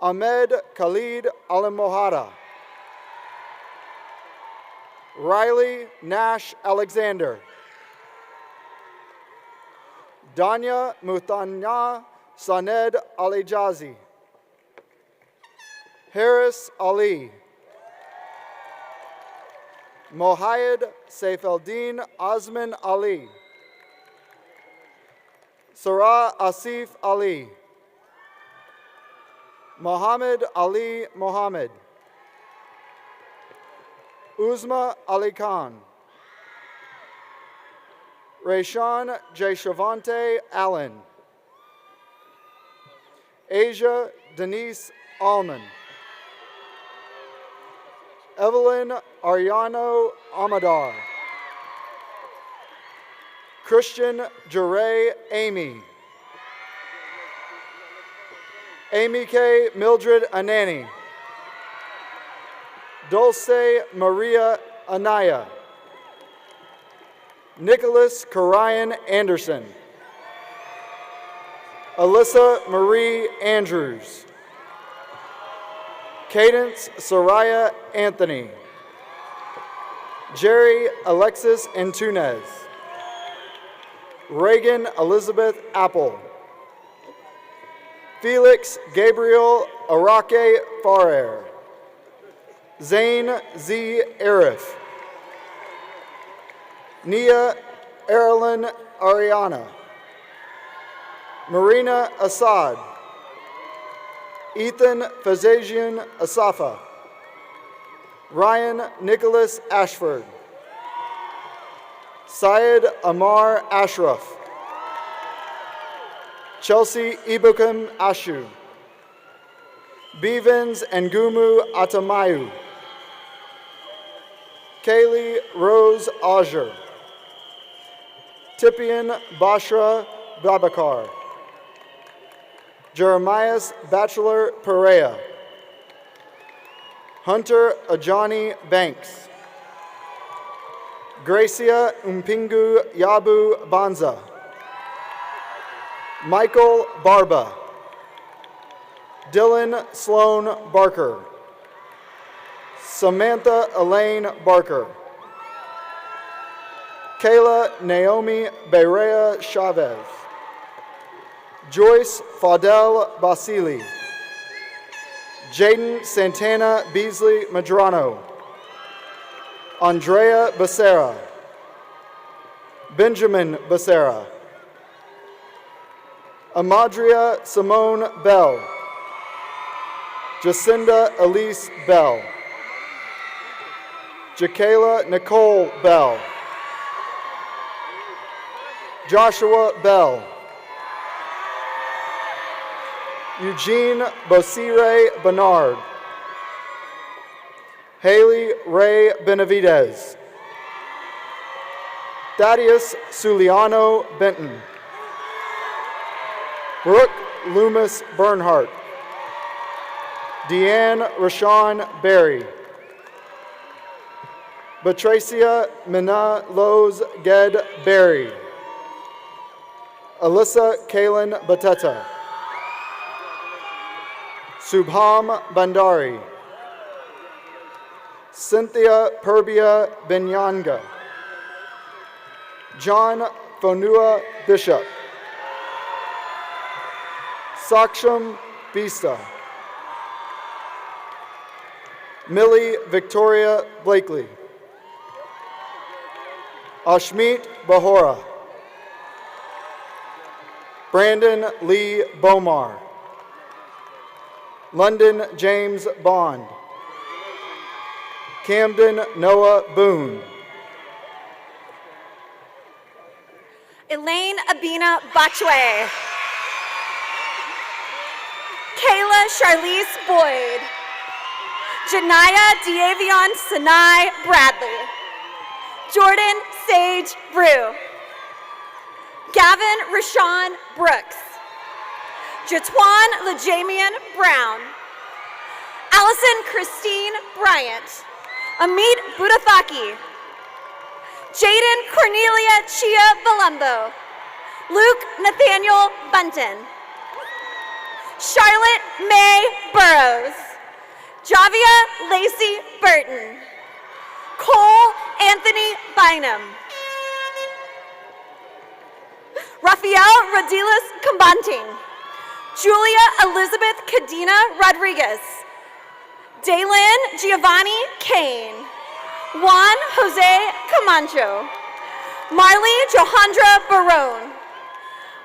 Ahmed Khalid Alamohada. Riley Nash Alexander. Danya Muthanya Saned Alijazi. Harris Ali. Mohayed Saifeldin Osman Ali. Sarah Asif Ali. Muhammad Ali Mohammed. Uzma Ali Khan. Rayshawn Jayshavante Allen. Asia Denise Allman. Evelyn Ariano Amadar. Christian Jure Amy. Amy K. Mildred Anani. Dulce Maria Anaya. Nicholas Karayan Anderson. Alyssa Marie Andrews. Cadence Soraya Anthony. Jerry Alexis Antunez. Reagan Elizabeth Apple. Felix Gabriel Arake Farer. Zane Z. Arif. Nia Erilyn Ariana. Marina Assad. Ethan Fazajian Asafa. Ryan Nicholas Ashford. Syed Amar Ashraf. Chelsea Ibukum Ashu. Bivens Ngumu Atamayu. Kaylee Rose Auger. Tipian Bashra Babakar. Jeremias Bachelor Perea. Hunter Ajani Banks. Gracia Umpingu Yabu Banza. Michael Barba. Dylan Sloan Barker. Samantha Elaine Barker. Kayla Naomi Berea Chavez. Joyce Fadel Basili. Jaden Santana Beasley Madrano. Andrea Becerra. Benjamin Becerra. Amadria Simone Bell. Jacinda Elise Bell. Jakayla Nicole Bell. Joshua Bell. Eugene Bosire Bernard. Haley Ray Benavidez. Thaddeus Suliano Benton. Brooke Loomis Bernhardt. Deanne Rashawn Berry. Batracia Mina Lowe's Ged Berry. Alyssa Kaylin Bateta. Subham Bandari. Cynthia Purbia Benyanga. John Fonua Bishop. Saksham Vista. Millie Victoria Blakely. Ashmeet Bahora. Brandon Lee Bomar. London James Bond. Camden Noah Boone. Elaine Abina Bachwe. Kayla Charlize Boyd. Janaya Diavion Sinai Bradley. Jordan Sage Brew. Gavin Rashawn Brooks. Jatwan Lajamian Brown. Allison Christine Bryant. Amit Budathaki. Jaden Cornelia Chia Valumbo. Luke Nathaniel Bunton. Charlotte May Burr. Javia Lacey Burton. Cole Anthony Bynum. Rafael Rodilas Cambanting. Julia Elizabeth Cadena Rodriguez. Daylin Giovanni Kane. Juan Jose Camacho. Marley Johandra Barone.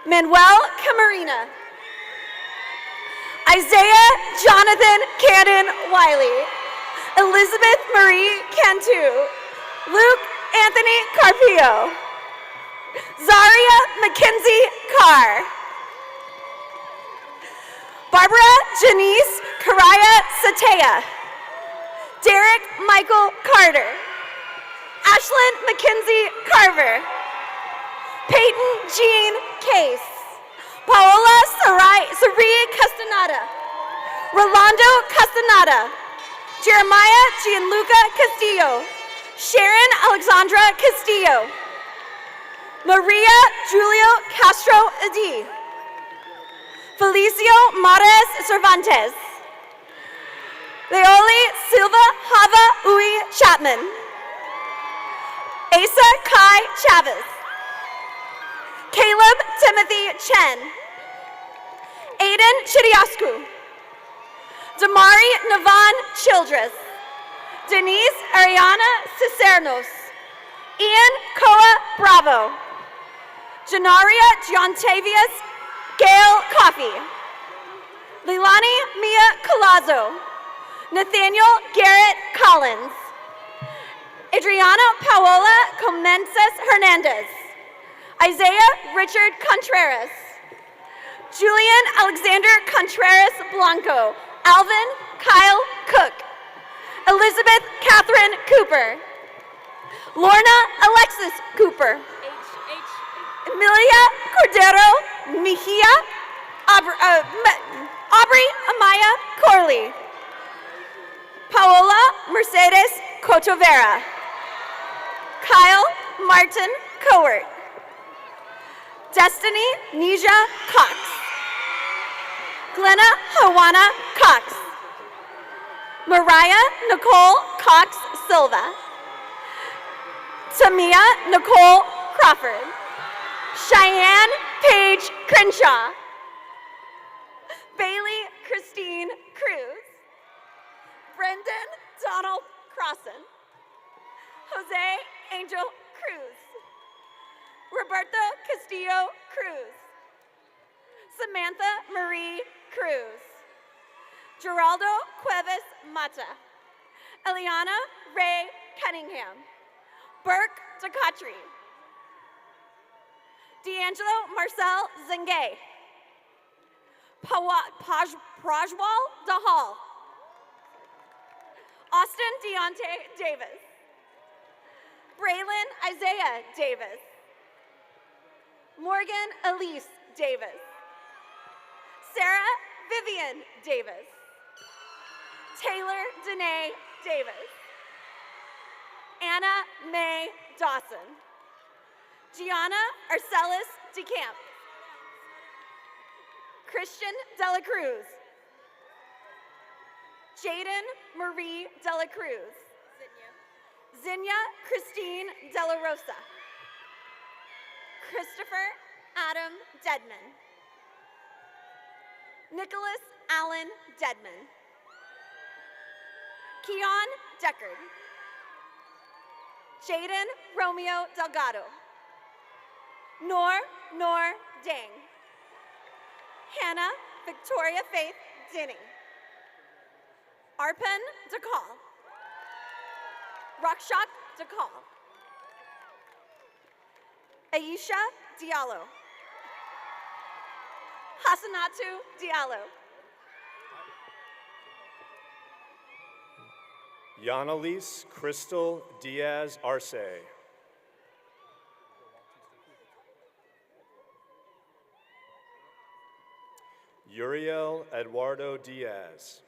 Manuel Camarina. Isaiah Jonathan Cannon Wiley. Elizabeth Marie Cantu. Luke Anthony Carpio. Zaria Mackenzie Carr. Barbara Janice Karaya Satea. Derek Michael Carter. Ashlyn Mackenzie Carver. Peyton Jean Case. Paola Sarie Castaneda. Rolando Castaneda. Jeremiah Gianluca Castillo. Sharon Alexandra Castillo. Maria Julio Castro Adi. Felicio Mares Cervantes. Leoli Silva Hava Ui Chapman. Asa Kai Chavez. Caleb Timothy Chen. Aiden Chidiascu. Damari Navan Childress. Denise Ariana Cicernos. Ian Koa Bravo. Janaria Giantavius Gail Coffey. Leilani Mia Colazzo. Nathaniel Garrett Collins. Adriana Paola Comences Hernandez. Isaiah Richard Contreras. Julian Alexander Contreras Blanco. Alvin Kyle Cook. Elizabeth Catherine Cooper. Lorna Alexis Cooper. Emilia Cordero Mejia. Aubrey Amaya Corley. Paola Mercedes Cotovera. Kyle Martin Cowart. Destiny Nija Cox. Glenna Hawana Cox. Mariah Nicole Cox Silva. Tamia Nicole Crawford. Cheyenne Paige Crenshaw. Bailey Christine Cruz. Brendan Donald Crossan. Jose Angel Cruz. Roberto Castillo Cruz. Samantha Marie Cruz. Geraldo Cuevas Mata. Eliana Ray Cunningham. Burke DeCatry. D'Angelo Marcel Zengay. Prajwal Dahal. Austin Deontay Davis. Braylon Isaiah Davis. Morgan Elise Davis. Sarah Vivian Davis. Taylor Danae Davis. Anna Mae Dawson. Gianna Arcelis DeCamp. Christian Dela Cruz. Jaden Marie Dela Cruz. Zinnia Christine Dela Rosa. Christopher Adam Deadman. Nicholas Allen Deadman. Keon Deckard. Jaden Romeo Delgado. Nor Dang. Hannah Victoria Faith Dinning. Arpan DeCall. Rakshak DeCall. Aisha Diallo. Hasanatu Diallo. Yanalise Crystal Diaz Arce. Uriel Eduardo Diaz.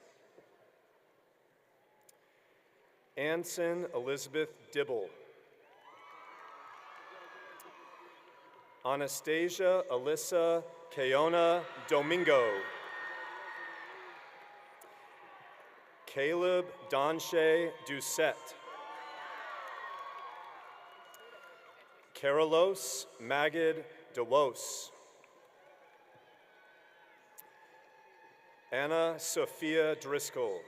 Anson Elizabeth Dibble. Anastasia Alyssa Keona Domingo. Caleb Donche Doucette. Carolos Magid DeWos. Anna Sophia Driscoll.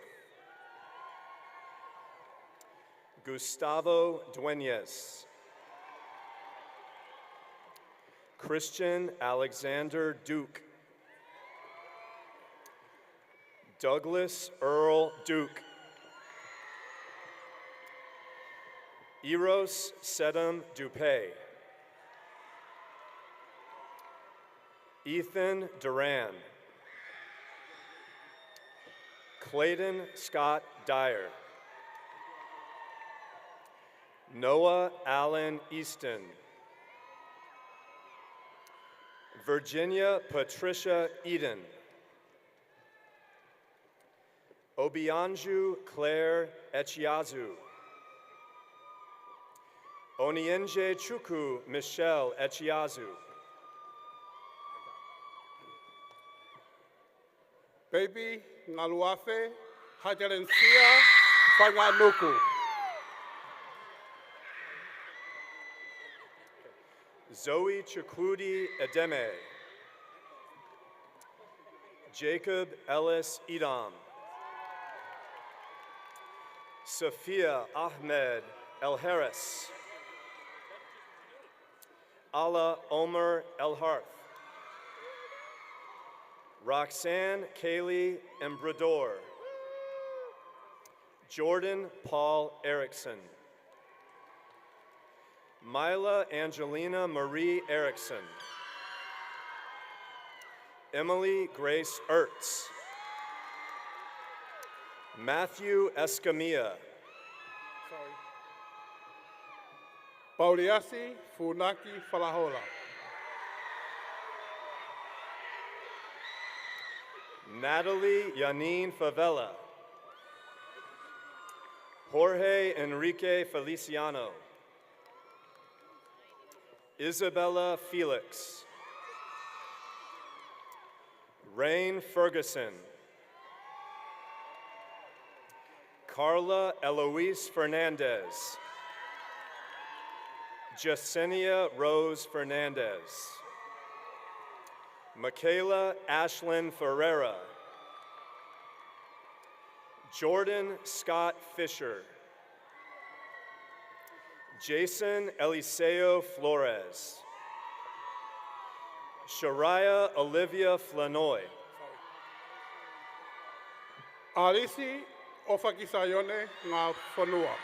Gustavo Dueñez. Christian Alexander Duke. Douglas Earl Duke. Eros Sedum Dupay. Ethan Duran. Clayton Scott Dyer. Noah Allen Easton. Virginia Patricia Eden. Obianju Claire Echiazu. Onienje Chukwu Michelle Echiazu. Baby Ngaluafe Hajarencia Fanganuku. Zoe Chukwudi Edeme. Jacob Ellis Edom. Sophia Ahmed El Harris. Ala Omer El Harth. Roxanne Kaylee Embrador. Jordan Paul Erickson. Mila Angelina Marie Erickson. Emily Grace Ertz. Matthew Escamilla. Pauliasi Funaki Falahola. Natalie Yanine Favela. Jorge Enrique Feliciano. Isabella Felix. Rain Ferguson. Carla Eloise Fernandez. Jasenia Rose Fernandez. Michaela Ashlyn Ferreira. Jordan Scott Fisher. Jason Eliseo Flores. Shariah Olivia Flanoy. Alisi Ofakisayone Nga Fonua.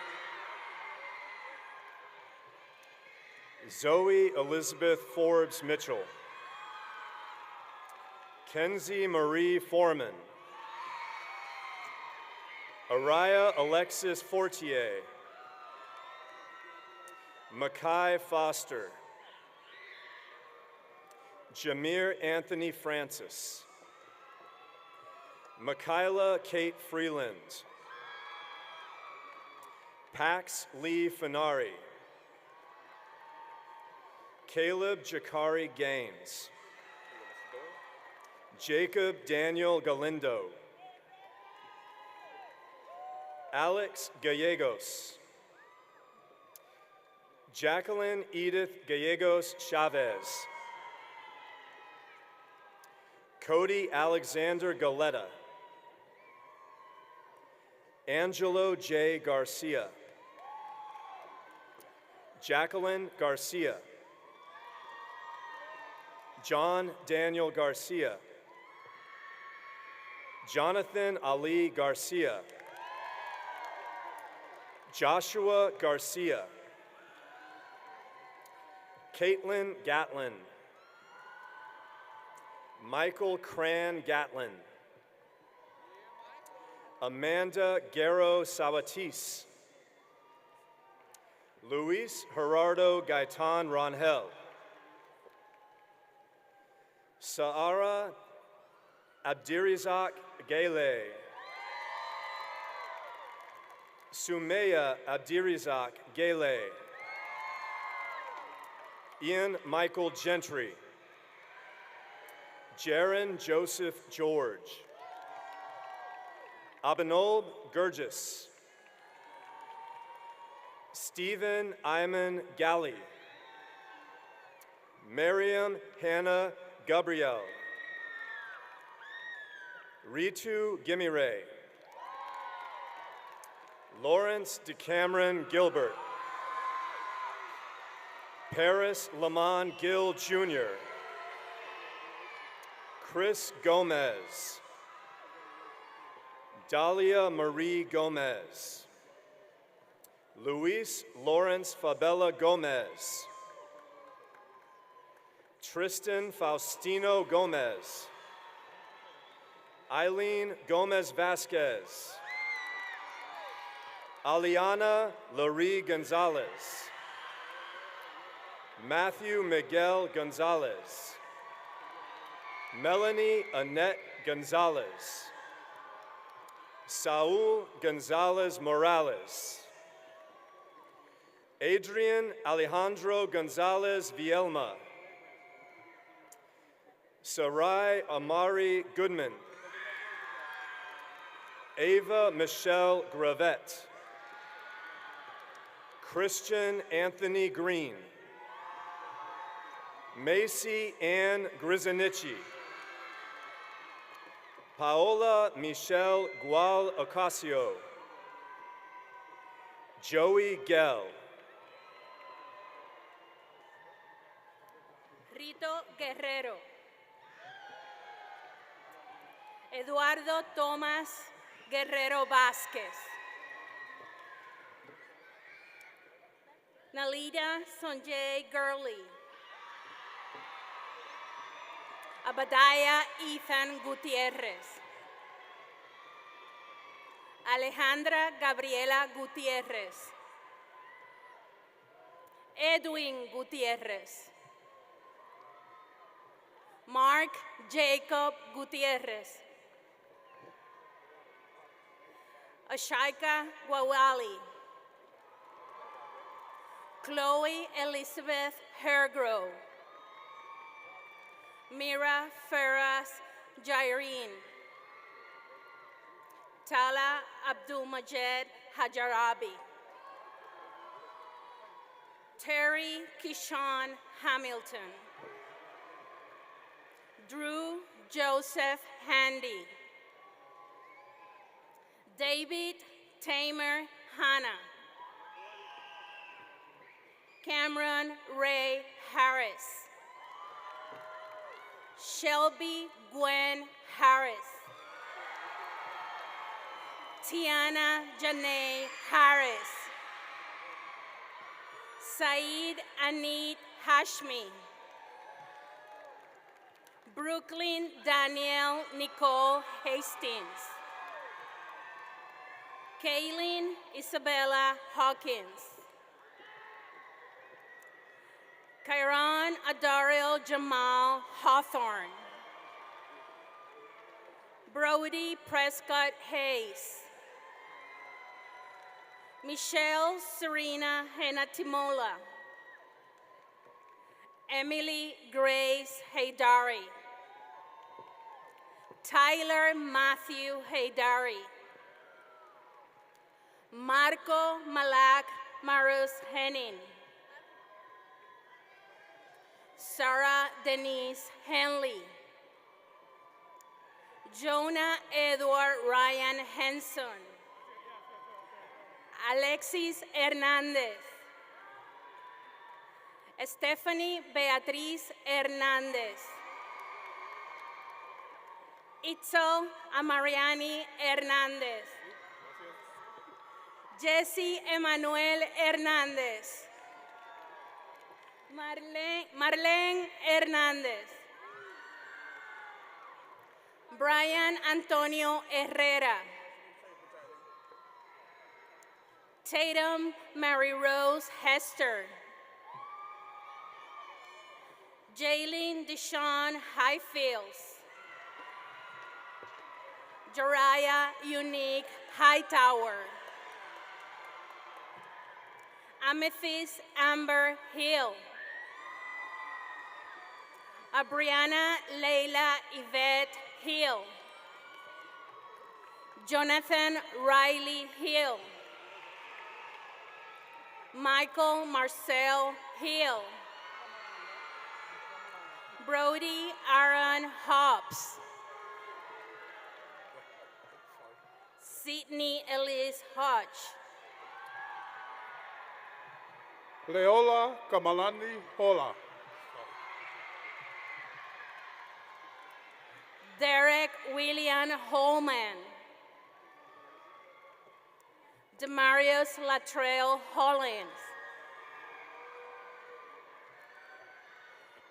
Zoe Elizabeth Forbes Mitchell. Kenzie Marie Foreman. Araya Alexis Fortier. Makai Foster. Jameer Anthony Francis. Michaela Kate Freeland. Pax Lee Finari. Caleb Jakari Gaines. Jacob Daniel Galindo. Alex Gallegos. Jacqueline Edith Gallegos Chavez. Cody Alexander Galetta. Angelo J. Garcia. Jacqueline Garcia. John Daniel Garcia. Jonathan Ali Garcia. Joshua Garcia. Caitlin Gatlin. Michael Cran Gatlin. Amanda Guerrero Sabatis. Luis Gerardo Gaitan Rangel. Saara Abdirizak Gele. Sumeya Abdirizak Gele. Ian Michael Gentry. Jaron Joseph George. Abhinob Gurgis. Stephen Iman Galley. Miriam Hannah Gabriel. Ritu Gimire. Lawrence DeCameron Gilbert. Paris Lamont Gill Jr. Chris Gomez. Dahlia Marie Gomez. Luis Lawrence Fabella Gomez. Tristan Faustino Gomez. Eileen Gomez Vasquez. Aliana Laurie Gonzalez. Matthew Miguel Gonzalez. Melanie Annette Gonzalez. Saul Gonzalez Morales. Adrian Alejandro Gonzalez Vielma. Sarai Amari Goodman. Ava Michelle Gravette. Christian Anthony Green. Macy Ann Grisanici. Paola Michelle Gual Ocasio. Joey Gell. Rito Guerrero. Eduardo Tomás Guerrero Vázquez. Nalida Sonjay Gurley. Abadiah Ethan Gutierrez. Alejandra Gabriela Gutierrez. Edwin Gutierrez. Mark Jacob Gutierrez. Ashaika Wawali. Chloe Elizabeth Hergrove. Mira Ferraz Jaireen. Tala Abdul Majed Hajarabi. Terry Kishan Hamilton. Drew Joseph Handy. David Tamer Hanna. Cameron Ray Harris. Shelby Gwen Harris. Tiana Janae Harris. Saeed Anit Hashmi. Brooklyn Danielle Nicole Hastings. Kaylin Isabella Hawkins. Kyron Adariel Jamal Hawthorne. Brody Prescott Hayes. Michelle Serena Henatimola. Emily Grace Haydari. Tyler Matthew Haydari. Marco Malak Marus Henin. Sarah Denise Henley. Jonah Edward Ryan Henson. Alexis Hernandez. Stephanie Beatriz Hernandez. Itzel Amariani Hernandez. Jesse Emanuel Hernandez. Marlene Hernandez. Brian Antonio Herrera. Tatum Mary Rose Hester. Jaylene Deshawn Highfields. Jariah Unique Hightower. Amethyst Amber Hill. Abriana Leila Yvette Hill. Jonathan Riley Hill. Michael Marcel Hill. Brody Aaron Hobbs. Sydney Elise Hodge. Leola Kamalani Hola. Derek William Holman. Demarius Latrell Hollins.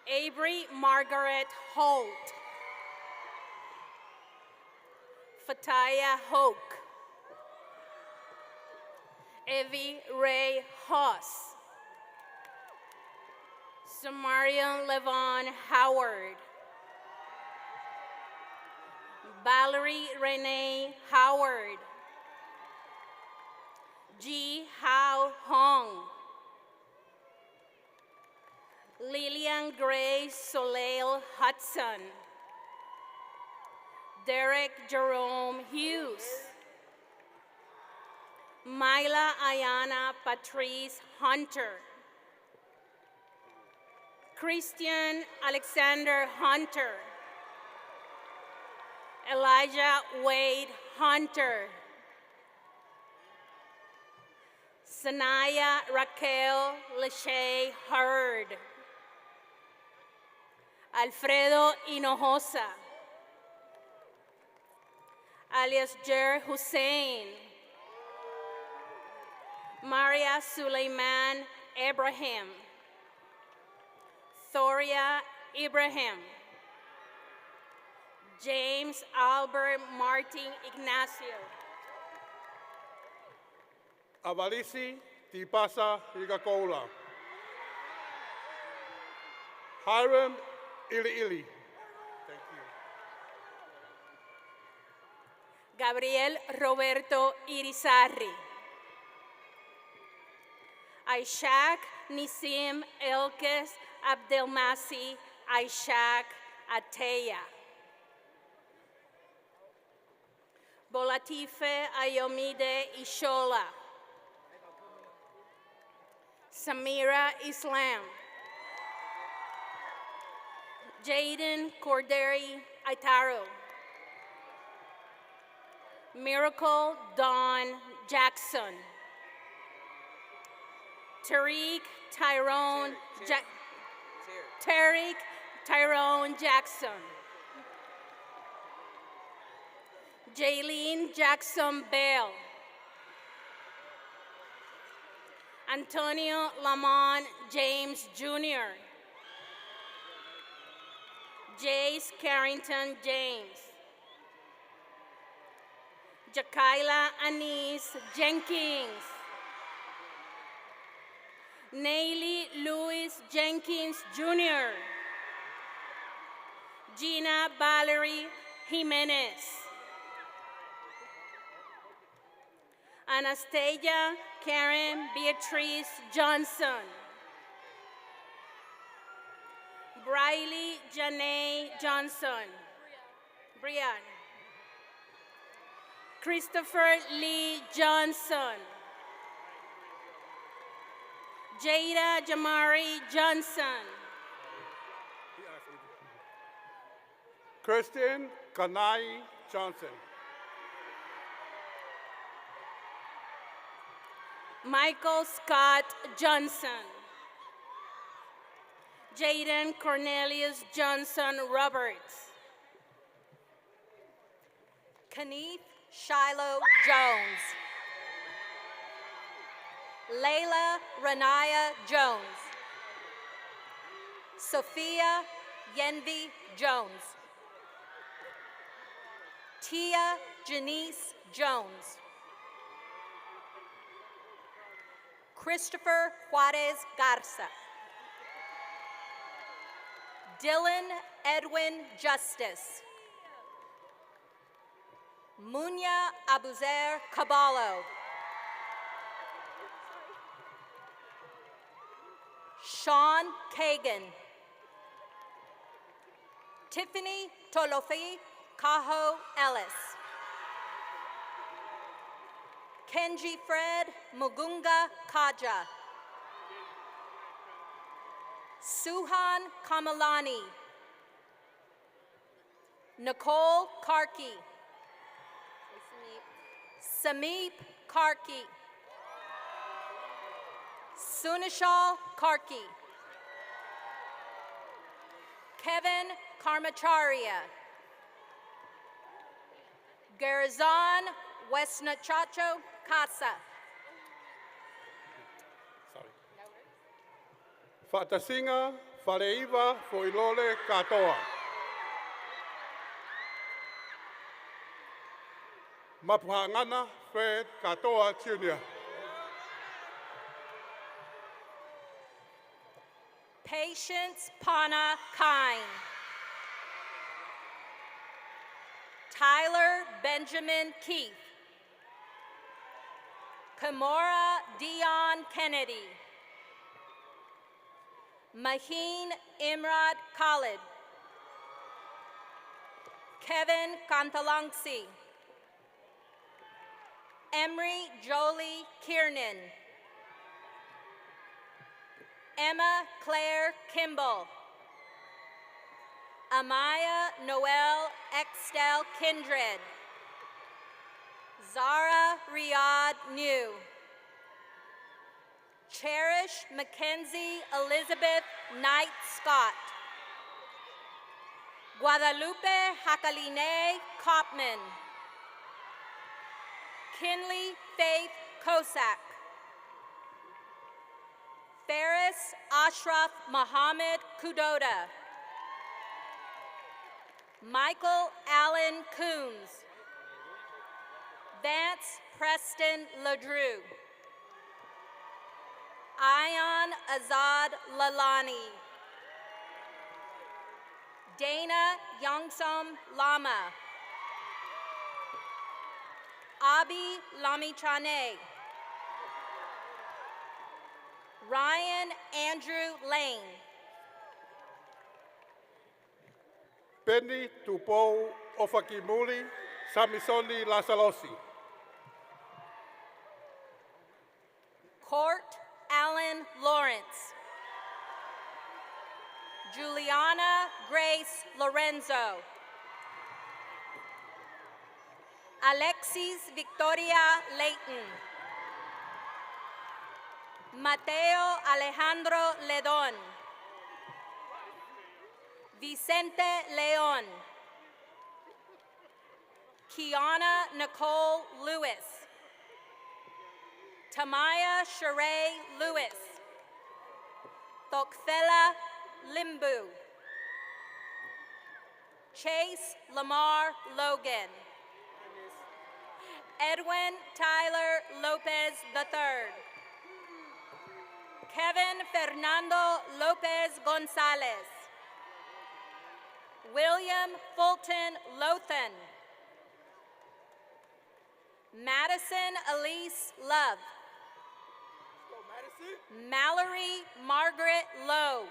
Avery Margaret Holt. Fataya Hoke. Evie Ray Hoss. Samarian Levon Howard. Valerie Renee Howard. Ji Hao Hong. Lillian Grace Soleil Hudson. Derek Jerome Hughes. Myla Ayana Patrice Hunter. Christian Alexander Hunter. Elijah Wade Hunter. Sanaya Raquel Lachey Hurd. Alfredo Hinojosa. Alias Jer Hussein. Maria Suleiman Abraham. Thoria Ibrahim. James Albert Martin Ignacio. Avalisi Tipasa Igakola. Hiram Ili Ili. Thank you. Gabriel Roberto Irizarry. Aishak Nisim Elkes Abdelmasi Aishak Ateya. Bolatife Ayomide Ishola. Samira Islam. Jaden Corderi Aitaro. Miracle Dawn Jackson. Tariq Tyrone Jackson. Jaylene Jackson Bell. Antonio Lamont James Jr. Jace Carrington James. Jakaila Anise Jenkins. Nayli Louis Jenkins Jr. Gina Valerie Jimenez. Anastasia Karen Beatrice Johnson. Briley Janae Johnson. Brian. Christopher Lee Johnson. Jada Jamari Johnson. Kristen Kanai Johnson. Michael Scott Johnson. Jaden Cornelius Johnson Roberts. Kenneth Shiloh Jones. Layla Renaya Jones. Sophia Yenvi Jones. Tia Janice Jones. Christopher Juarez Garza. Dylan Edwin Justice. Munya Abuzer Caballo. Sean Kagan. Tiffany Tolofi Cajo Ellis. Kenji Fred Mugunga Kaja. Suhan Kamalani. Nicole Karki. Sameep Karki. Sunishal Karki. Kevin Karmacharya. Garazan Westnachacho Casa. Fatasinga Fareiva Foilole Katoa. Mapuhangana Fred Katoa Jr. Patience Pana Kine. Tyler Benjamin Keith. Kamora Dion Kennedy. Maheen Imrad Khalid. Kevin Kantalangsi. Emery Jolie Kiernan. Emma Claire Kimball. Amaya Noel Extel Kindred. Zara Riyad New. Cherish Mackenzie Elizabeth Knight Scott. Guadalupe Hakaline Kopman. Kinley Faith Kosak. Ferris Ashraf Mohammed Kudota. Michael Allen Coons. Vance Preston Ladrew. Ayan Azad Lalani. Dana Yongsom Lama. Abi Lamichane. Ryan Andrew Lane. Penny Tupo Ofakimuli Samisoni Lasalosi. Court Allen Lawrence. Juliana Grace Lorenzo. Alexis Victoria Leighton. Mateo Alejandro Ledon. Vicente Leon. Kiana Nicole Lewis. Tamaya Sheree Lewis. Tokfela Limbu. Chase Lamar Logan. Edwin Tyler Lopez III. Kevin Fernando Lopez Gonzalez. William Fulton Lothan. Madison Elise Love. Mallory Margaret Lowe.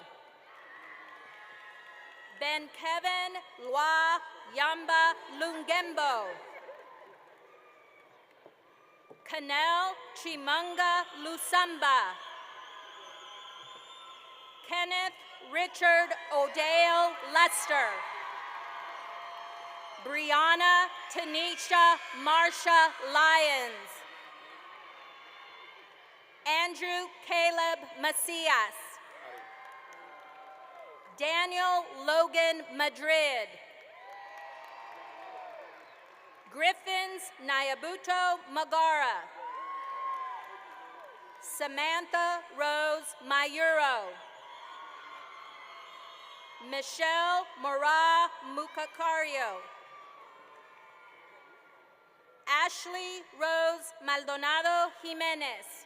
Ben Kevin Lwa Yamba Lungembo. Canel Chimanga Lusamba. Kenneth Richard O'Dale Lester. Brianna Tanisha Marsha Lyons. Andrew Caleb Macias. Daniel Logan Madrid. Griffins Nayabuto Magara. Samantha Rose Mayuro. Michelle Mora Mucacario. Ashley Rose Maldonado Jimenez.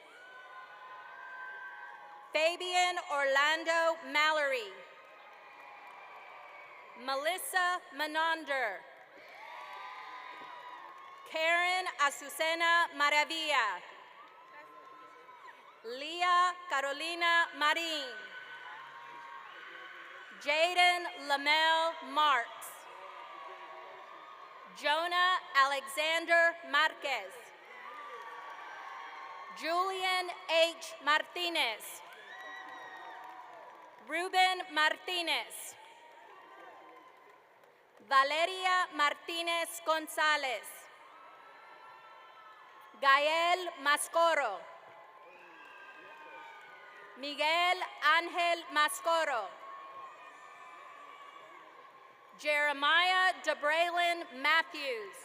Fabian Orlando Mallory. Melissa Menonder. Karen Azucena Maravilla. Leah Carolina Marin. Jaden Lamel Marks. Jonah Alexander Marquez. Julian H. Martinez. Ruben Martinez. Valeria Martinez Gonzalez. Gael Mascoro. Miguel Angel Mascoro. Jeremiah DeBraylin Matthews.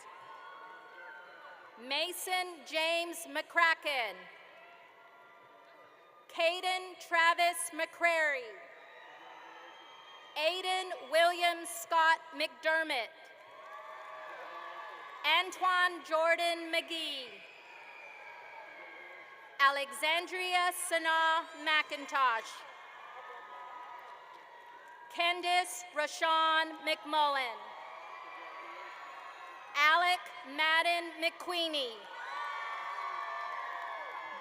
Mason James McCracken. Caden Travis McCrary. Aiden William Scott McDermott. Antoine Jordan McGee. Alexandria Sanaa McIntosh. Candice Rashawn McMullen. Alec Madden McQueenie.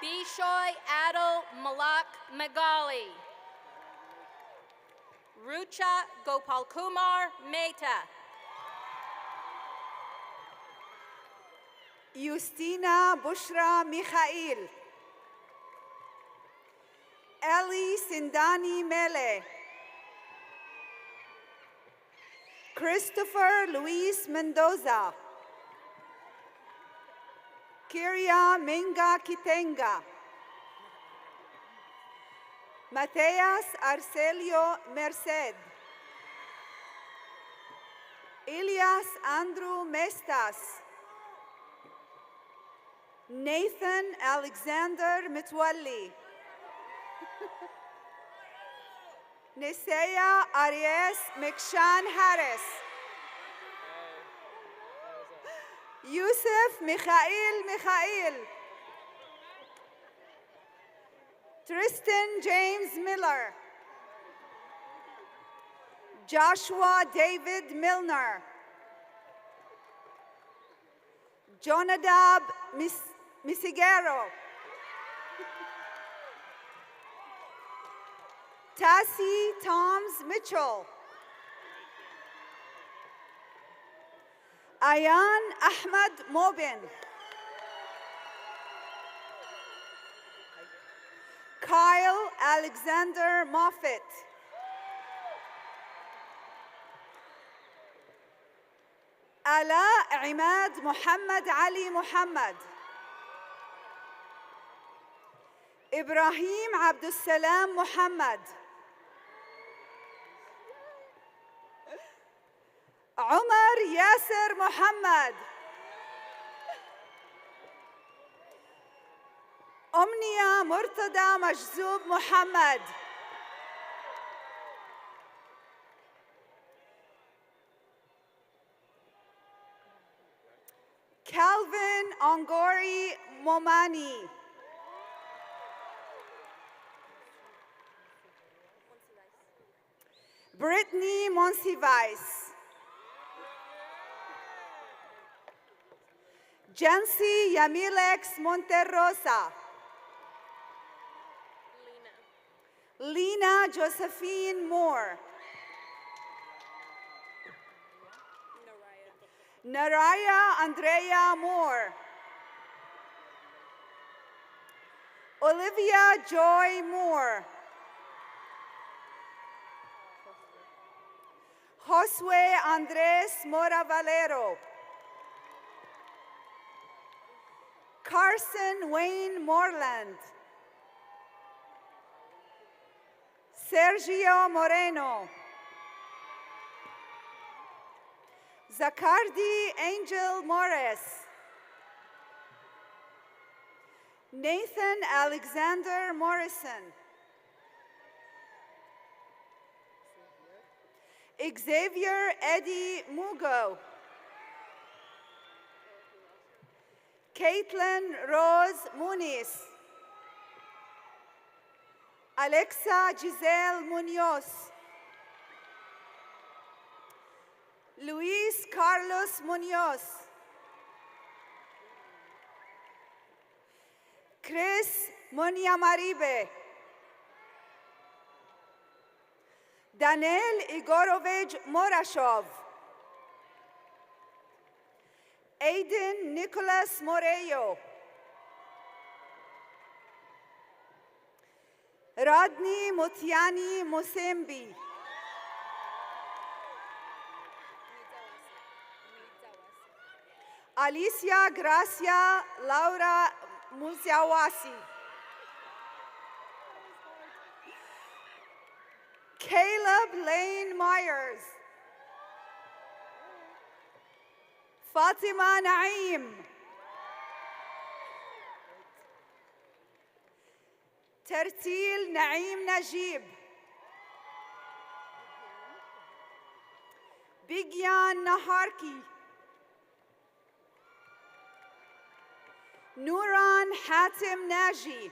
Bishoy Adil Malak Magali. Rucha Gopalkumar Mehta. Justina Bushra Mikhail. Ellie Sindani Mele. Christopher Luis Mendoza. Kiria Minga Kitenga. Mateas Arcelio Merced. Elias Andrew Mestas. Nathan Alexander Mitwalli. Nisea Aries Mikshan Harris. Yusuf Mikhail. Tristan James Miller. Joshua David Milner. Jonadab Misigero. Tassie Toms Mitchell. Ayan Ahmad Mobin. Kyle Alexander Moffitt. Ala Imad Muhammad Ali Muhammad. Ibrahim Abdussalam Muhammad. Umar Yasser Muhammad. Omnia Murtada Majzoub Muhammad. Calvin Ongori Momani. Brittany Monsivice. Jancy Yamilex Monterrosa. Lena Josephine Moore. Naraya Andrea Moore. Olivia Joy Moore. Josue Andres Mora Valero. Carson Wayne Moreland. Sergio Moreno. Zakardi Angel Morris. Nathan Alexander Morrison. Xavier Eddie Mugo. Caitlin Rose Muniz. Alexa Giselle Munoz. Luis Carlos Munoz. Chris Munyamaribe. Daniel Igorovich Morashov. Aiden Nicholas Morello. Rodney Motiani Mosembi. Alicia Gracia Laura Muziawasi. Caleb Lane Myers. Fatima Naim. Tertil Naim Najib. Bigyan Naharki. Nuran Hatim Naji.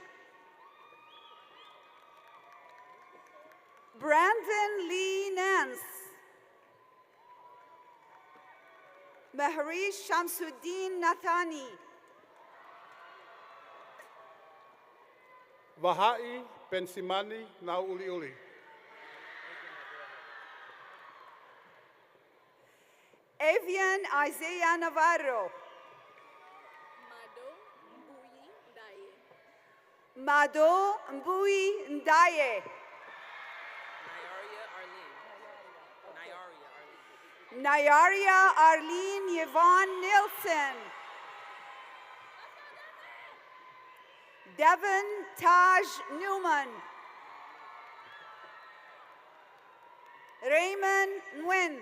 Brandon Lee Nance. Mahrish Shamsuddin Nathani. Vahai Pensimani Nauliuli. Avian Isaiah Navarro. Mado Mbui Ndaye. Nayaria Arlene Yvonne Nilsson. Devon Taj Newman. Raymond Nguyen.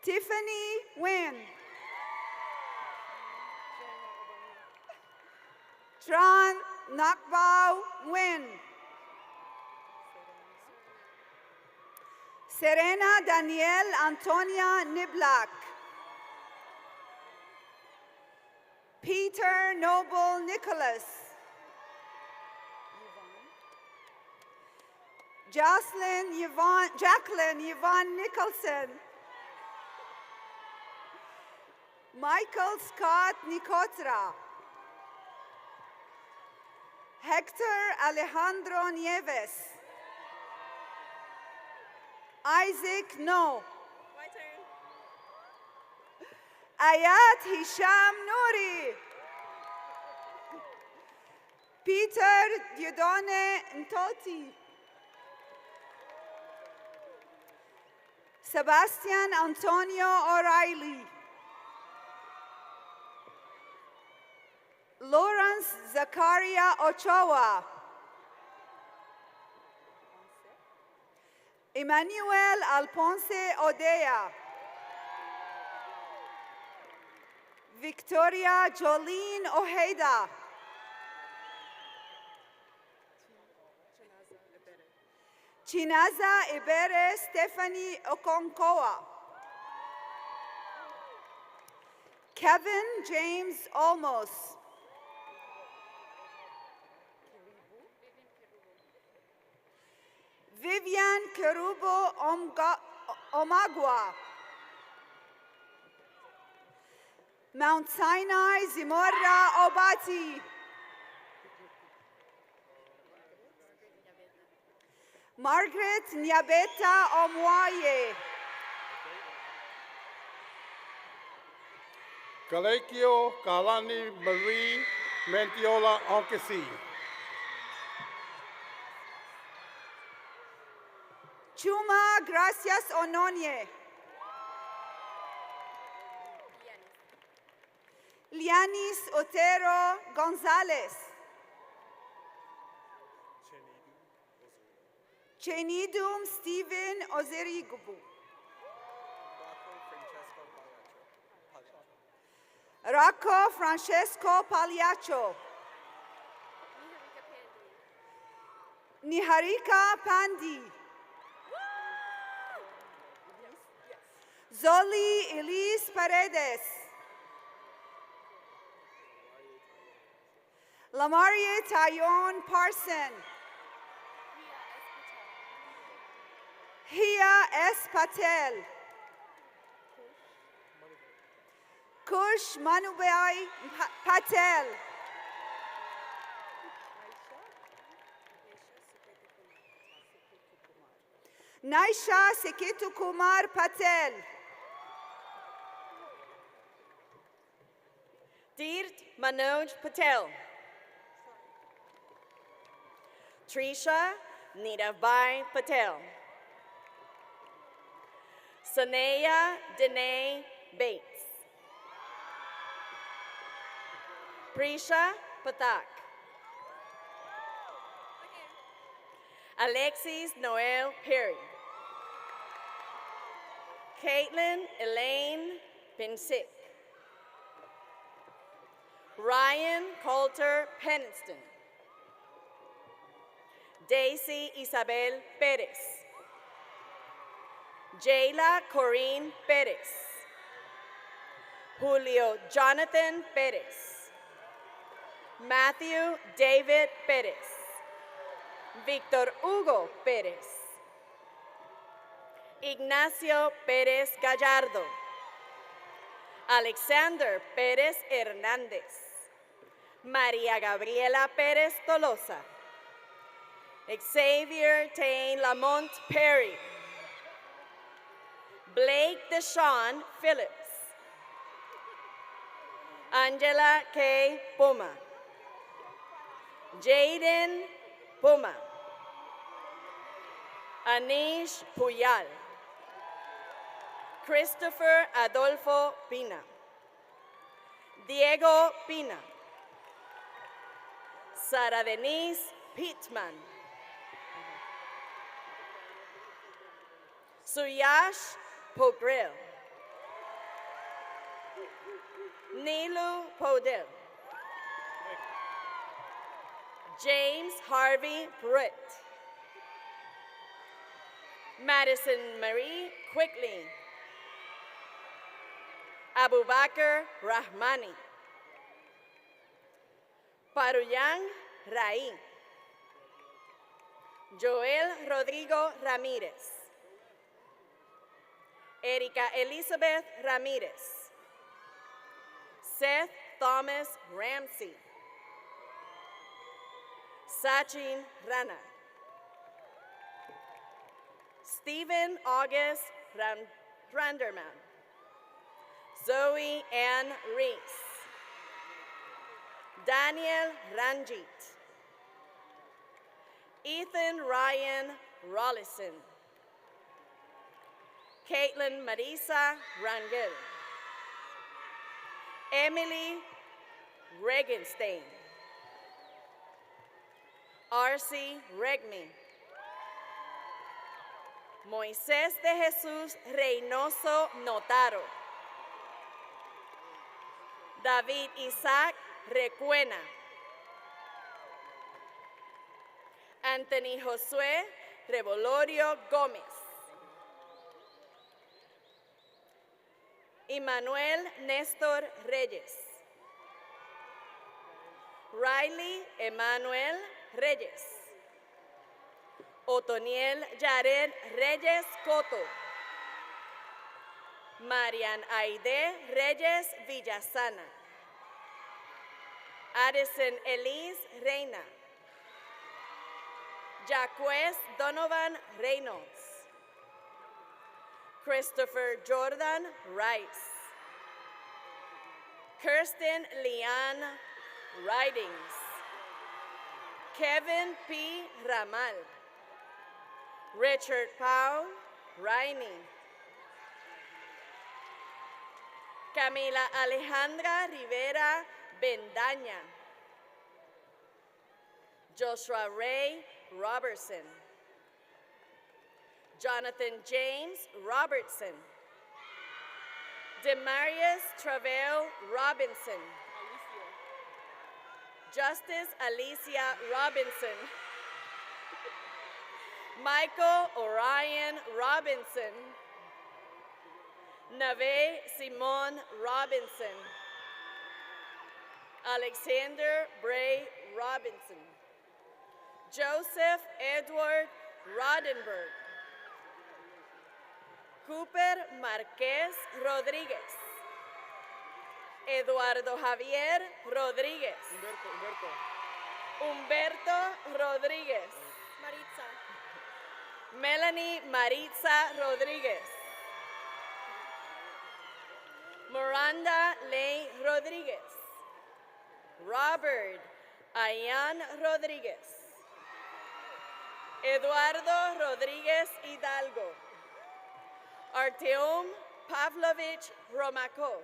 Tiffany Nguyen. Tran Nakbao Nguyen. Serena Danielle Antonia Niblak. Peter Noble Nicholas. Jacqueline Yvonne Nicholson. Michael Scott Nicotra. Hector Alejandro Nieves. Isaac No. My turn. Ayat Hisham Nouri. Peter Diodone Ntoti. Sebastian Antonio O'Reilly. Lawrence Zakaria Ochoa. Emmanuel Alponce Odea. Victoria Jolene Ojeda. Chinaza Ibere Stephanie Okonkoa. Kevin James Olmos. Vivian Kerubo Omagua. Mount Sinai Zimorra Obati. Margaret Nyabeta Omwaye. Kalekio Kalani Marie Mentiola Onkasi. Chuma Gracias Ononye. Lianis Otero Gonzalez. Chenidum Stephen Ozerigubu. Rocco Francesco Pagliaccio. Niharika Pandi. Zoli Elise Paredes. Lamarie Tayon Parson. Hia S. Patel. Kush Manubai Patel. Naisha Sekitu Kumar Patel. Deert Manoj Patel. Trisha Nidavai Patel. Sanaya Danae Bates. Prisha Patak. Alexis Noel Perry. Caitlin Elaine Pinsik. Ryan Coulter Peniston. Daisy Isabel Perez. Jayla Corinne Perez. Julio Jonathan Perez. Matthew David Perez. Victor Hugo Perez. Ignacio Perez Gallardo. Alexander Perez Hernández. María Gabriela Perez Tolosa. Xavier Tain Lamont Perry. Blake Deshawn Phillips. Angela K. Puma. Jaden Puma. Anish Puyal. Christopher Adolfo Pina. Diego Pina. Sara Denise Pittman. Suyash Pogrel. Nilu Podel. James Harvey Britt. Madison Marie Quickly. Abubakar Rahmani. Paruyang Rai. Joel Rodrigo Ramirez. Erika Elizabeth Ramirez. Seth Thomas Ramsey. Sachin Rana. Stephen August Randerman. Zoe Ann Reese. Daniel Ranjit. Ethan Ryan Rollison. Caitlin Marisa Rangel. Emily Regenstein. Arcy Regmi. Moisés de Jesús Reynoso Notaro. David Isaac Recuena. Anthony Josué Revolorio Gómez. Emmanuel Néstor Reyes. Riley Emmanuel Reyes. Otoniel Yared Reyes Coto. Marian Aide Reyes Villasana. Addison Elise Reina. Jacques Donovan Reynolds. Christopher Jordan Rice. Kirsten Leanne Ridings. Kevin P. Ramal. Richard Pau Rainey. Camila Alejandra Rivera Bendaña. Joshua Ray Robertson. Jonathan James Robertson. Demarius Travell Robinson. Justice Alicia Robinson. Michael Orion Robinson. Nave Simon Robinson. Alexander Bray Robinson. Joseph Edward Rodenberg. Cooper Marquez Rodríguez. Eduardo Javier Rodríguez. Humberto Rodríguez. Maritza. Melanie Maritza Rodríguez. Miranda Ley Rodríguez. Robert Ayan Rodríguez. Eduardo Rodríguez Hidalgo. Artyom Pavlovich Romakov.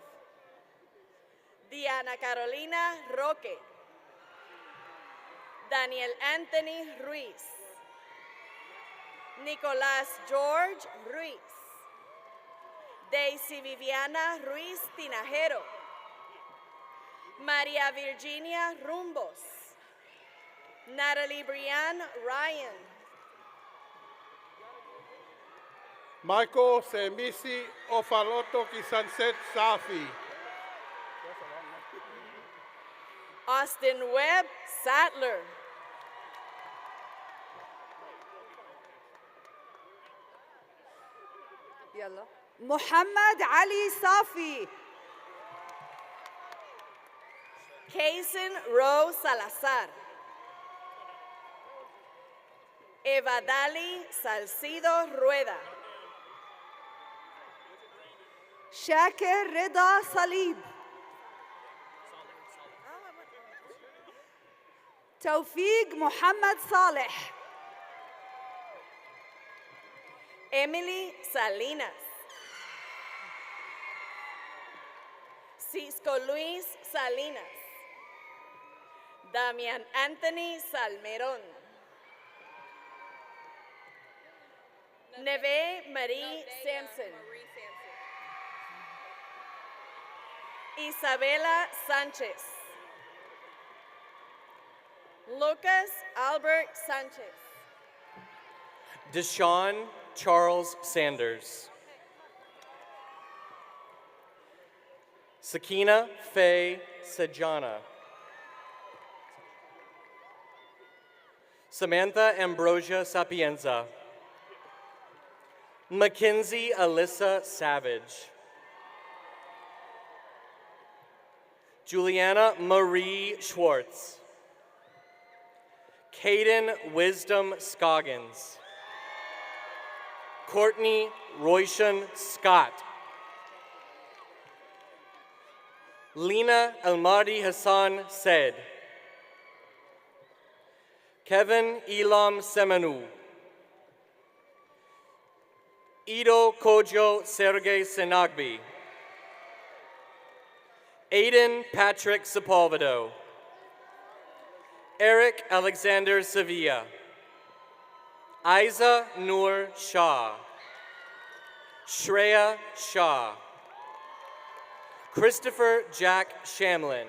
Diana Carolina Roque. Daniel Anthony Ruiz. Nicolás George Ruiz. Daisy Viviana Ruiz Tinajero. María Virginia Rumbos. Natalie Brianne Ryan. Michael Semisi Ofaloto Kisanset Safi. Austin Webb Sattler. يلا محمد علي صافي. Kaysen Rose Salazar. Eva Dali Salcido Rueda. شاكر رضا صليب. توفيق محمد صالح. Emily Salinas. Cisco Luis Salinas. Damian Anthony Salmerón. Neve Marie Sampson. Isabela Sanchez. Lucas Albert Sanchez. Deshaun Charles Sanders. Sakina Faye Sejana. Samantha Ambrosia Sapienza. Mackenzie Alyssa Savage. Juliana Marie Schwartz. Caden Wisdom Scoggins. Courtney Royshan Scott. Lena Almadi Hassan Said. Kevin Elam Semenu. Ido Kojo Sergey Senagbi. Aiden Patrick Sepulvedo. Eric Alexander Sevilla. Isa Noor Shah. Shreya Shah. Christopher Jack Shamlin.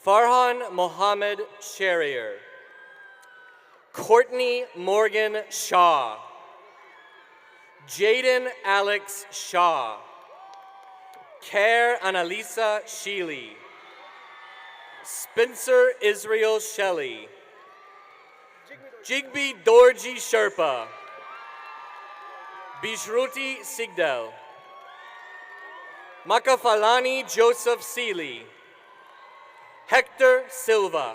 Farhan Mohammed Sherrier. Courtney Morgan Shaw. Jaden Alex Shaw. Care Annalisa Sheely. Spencer Israel Shelley. Jigby Dorji Sherpa. Bishruti Sigdel. Makafalani Joseph Seeley. Hector Silva.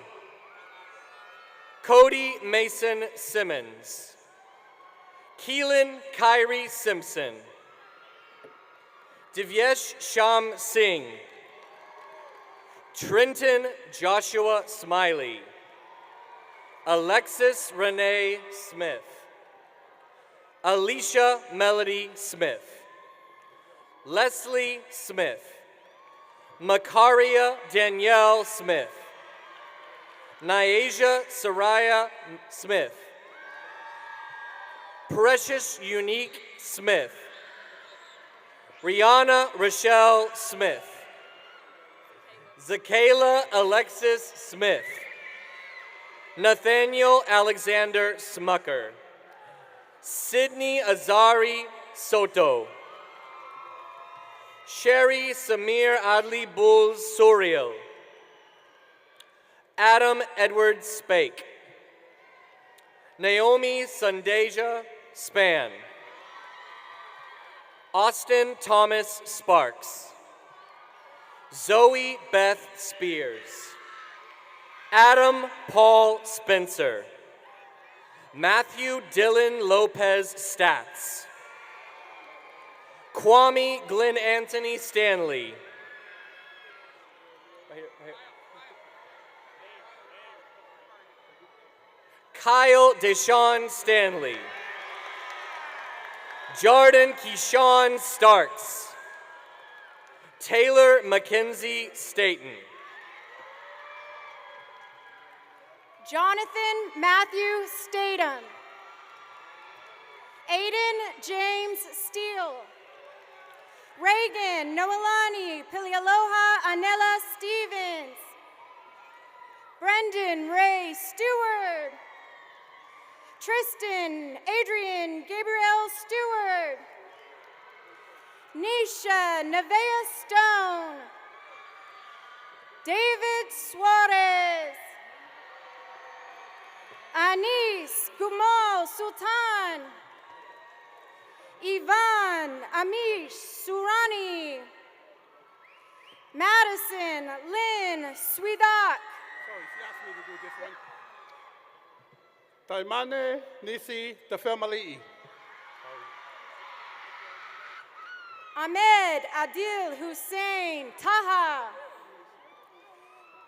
Cody Mason Simmons. Keelan Kyrie Simpson. Divyesh Sham Singh. Trenton Joshua Smiley. Alexis Renee Smith. Alicia Melody Smith. Leslie Smith. Makaria Danielle Smith. Nyasia Saraya Smith. Precious Unique Smith. Rihanna Rochelle Smith. Zakayla Alexis Smith. Nathaniel Alexander Smucker. Sydney Azari Soto. Sherry Samir Adli Bulls Suriel. Adam Edward Spake. Naomi Sandeja Span. Austin Thomas Sparks. Zoe Beth Spears. Adam Paul Spencer. Matthew Dylan Lopez Stats. Kwame Glenn Anthony Stanley. Kyle Deshaun Stanley. Jordan Keyshawn Starks. Taylor Mackenzie Staten. Jonathan Matthew Statham. Aiden James Steele. Reagan Noelani Pilialoha Anela Stevens. Brendan Ray Stewart. Tristan Adrian Gabriel Stewart. Nisha Nevea Stone. David Suarez. Anis Gumal Sultan. Ivan Amish Surani. Madison Lynn Swidak. Sorry, she asked me to do this one. Taimane Nisi Tefemali'i. Ahmed Adil Hussein Taha.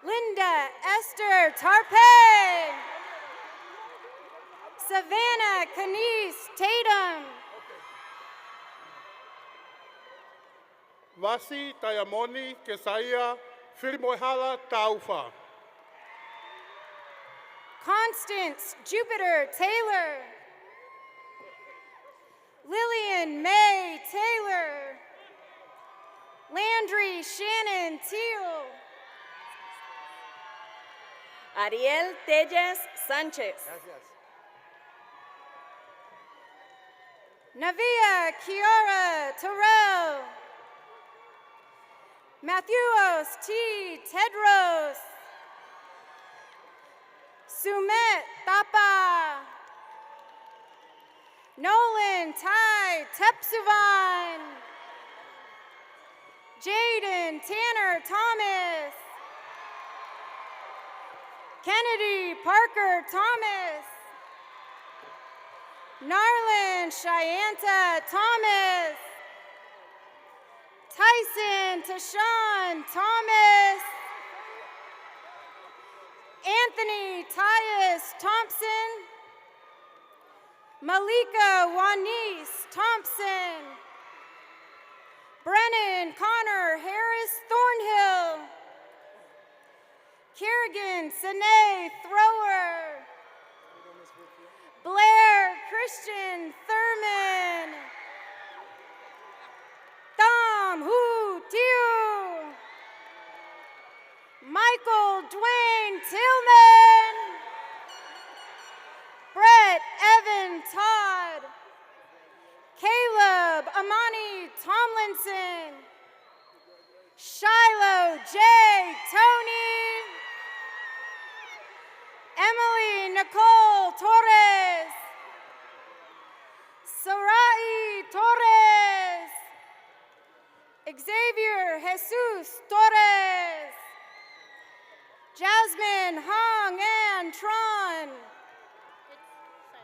Linda Esther Tarpe. Savannah Kanice Tatum. Vasi Tayamoni Kesaia Firimohala Taufa. Constance Jupiter Taylor. Lillian May Taylor. Landry Shannon Teal. Ariel Telles Sánchez. Navia Kiara Terrell. Matthews T. Tedros. Sumet Thapa. Nolan Ty Tepsuvan. Jaden Tanner Thomas. Kennedy Parker Thomas. Narlin Cheyanta Thomas. Tyson Tashawn Thomas. Anthony Tyus Thompson. Malika Wanis Thompson. Brennan Connor Harris Thornhill. Kerrigan Sine Thrower. Blair Christian Thurman. Thom Hu Tiu. Michael Dwayne Tillman. Brett Evan Todd. Caleb Amani Tomlinson. Shiloh J. Tony. Emily Nicole Torres. Sarai Torres. Xavier Jesus Torres. Jasmine Hong Ann Tron.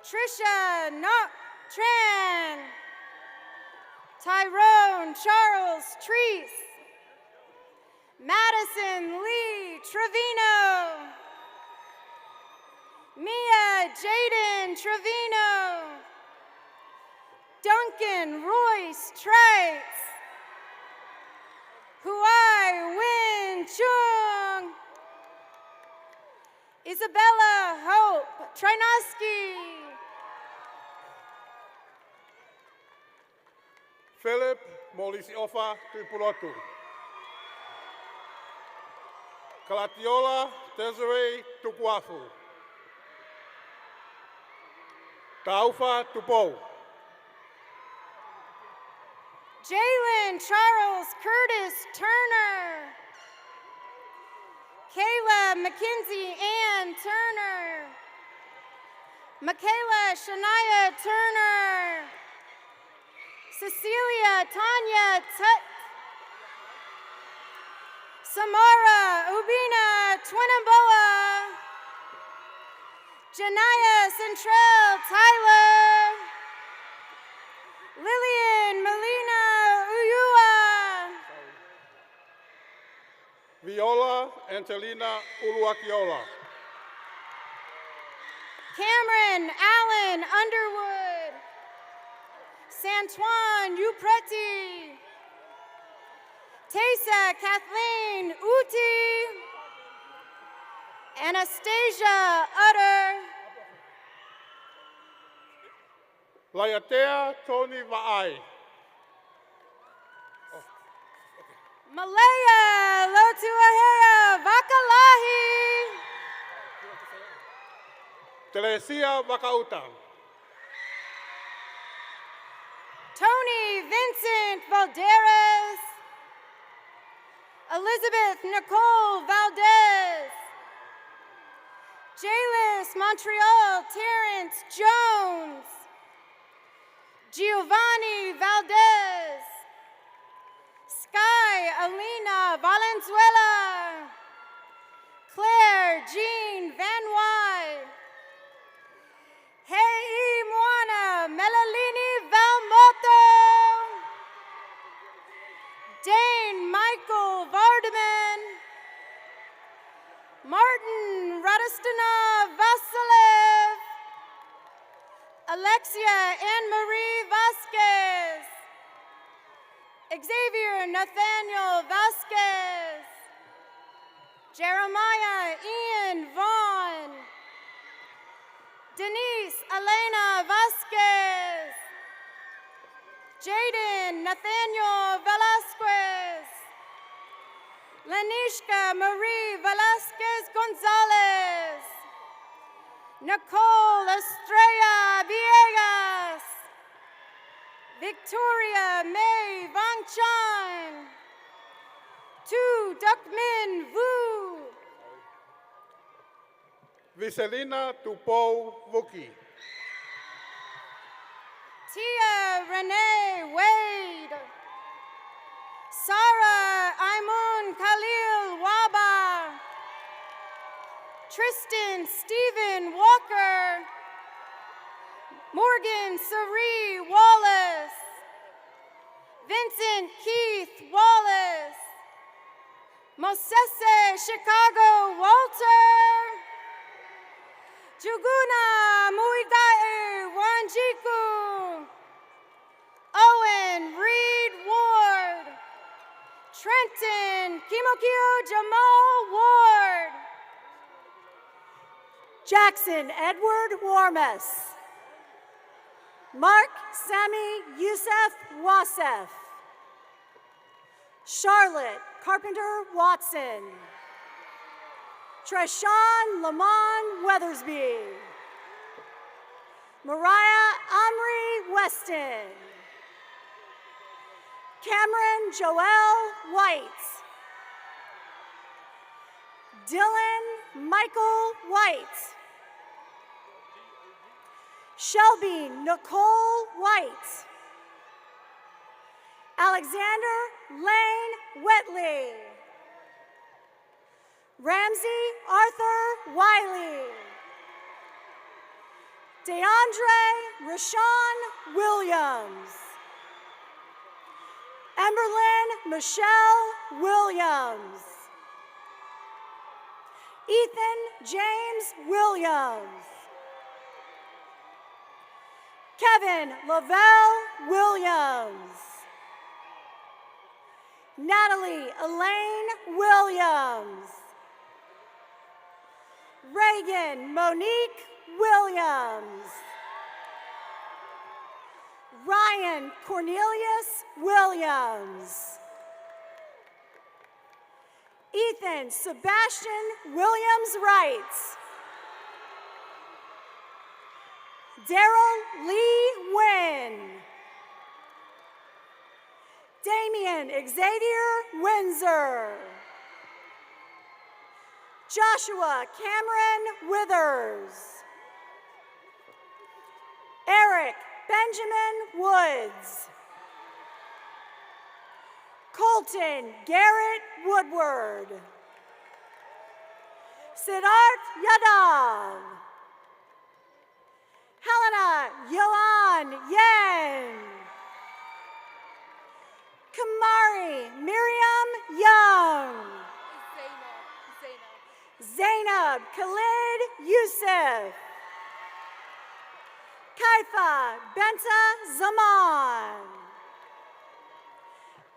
Trisha Nok Tran. Tyrone Charles Treese. Madison Lee Trevino. Mia Jaden Trevino. Duncan Royce Trites. Huai Win Chung. Isabella Hope Trinoski. Philip Molisiofa Tripulotu. Kalatiola Desiree Tukwafu. Taufa Tupo. Jalen Charles Curtis Turner. Kayla Mackenzie Ann Turner. Michaela Shania Turner. Cecilia Tanya Tut. Samara Ubina Twinamboa. Janaya Centrell Tyler. Lillian Melina Uyua. Viola Angelina Uluakiola. Cameron Allen Underwood. Santuan Upreti. Taysa Kathleen Uti. Anastasia Utter. Laiatea Tony Va'ai. Malaya Lotuahea Vakalahi. Teresia Vakauta. Tony Vincent Valderas. Elizabeth Nicole Valdez. Jalis Montreal Terrence Jones. Giovanni Valdez. Sky Alina Valenzuela. Claire Jean Van Wy. Hei Moana Melalini Valmoto. Dane Michael Vardaman. Martin Radostina Vasilev. Alexia Anne-Marie Vasquez. Xavier Nathaniel Vasquez. Jeremiah Ian Vaughn. Denise Elena Vasquez. Jaden Nathaniel Velasquez. Lenishka Marie Velasquez Gonzalez. Nicole Estrella Villegas. Victoria May Vangchan. Tu Duckmin Vu. Viselina Tupou Vuki. Tia Renee Wade. Sarah Aimun Khalil Waba. Tristan Stephen Walker. Morgan Cerie Wallace. Vincent Keith Wallace. Mosese Chicago Walter. Juguna Muigai Wanjiku. Owen Reed Ward. Trenton Kimokio Jamal Ward. Jackson Edward Warmus. Mark Sami Youssef Wasef. Charlotte Carpenter Watson. Treshawn Lamont Weathersby. Mariah Omri Weston. Cameron Joel White. Dylan Michael White. Shelby Nicole White. Alexander Lane Wetley. Ramsey Arthur Wiley. DeAndre Rashawn Williams. Emberlyn Michelle Williams. Ethan James Williams. Kevin Lavelle Williams. Natalie Elaine Williams. Reagan Monique Williams. Ryan Cornelius Williams. Ethan Sebastian Williams Wright. Daryl Lee Wynn. Damian Xavier Windsor. Joshua Cameron Withers. Eric Benjamin Woods. Colton Garrett Woodward. Siddharth Yadav. Helena Yohan Yen. Kamari Miriam Young. Zainab Khalid Youssef. Huzaifa Benta Zaman.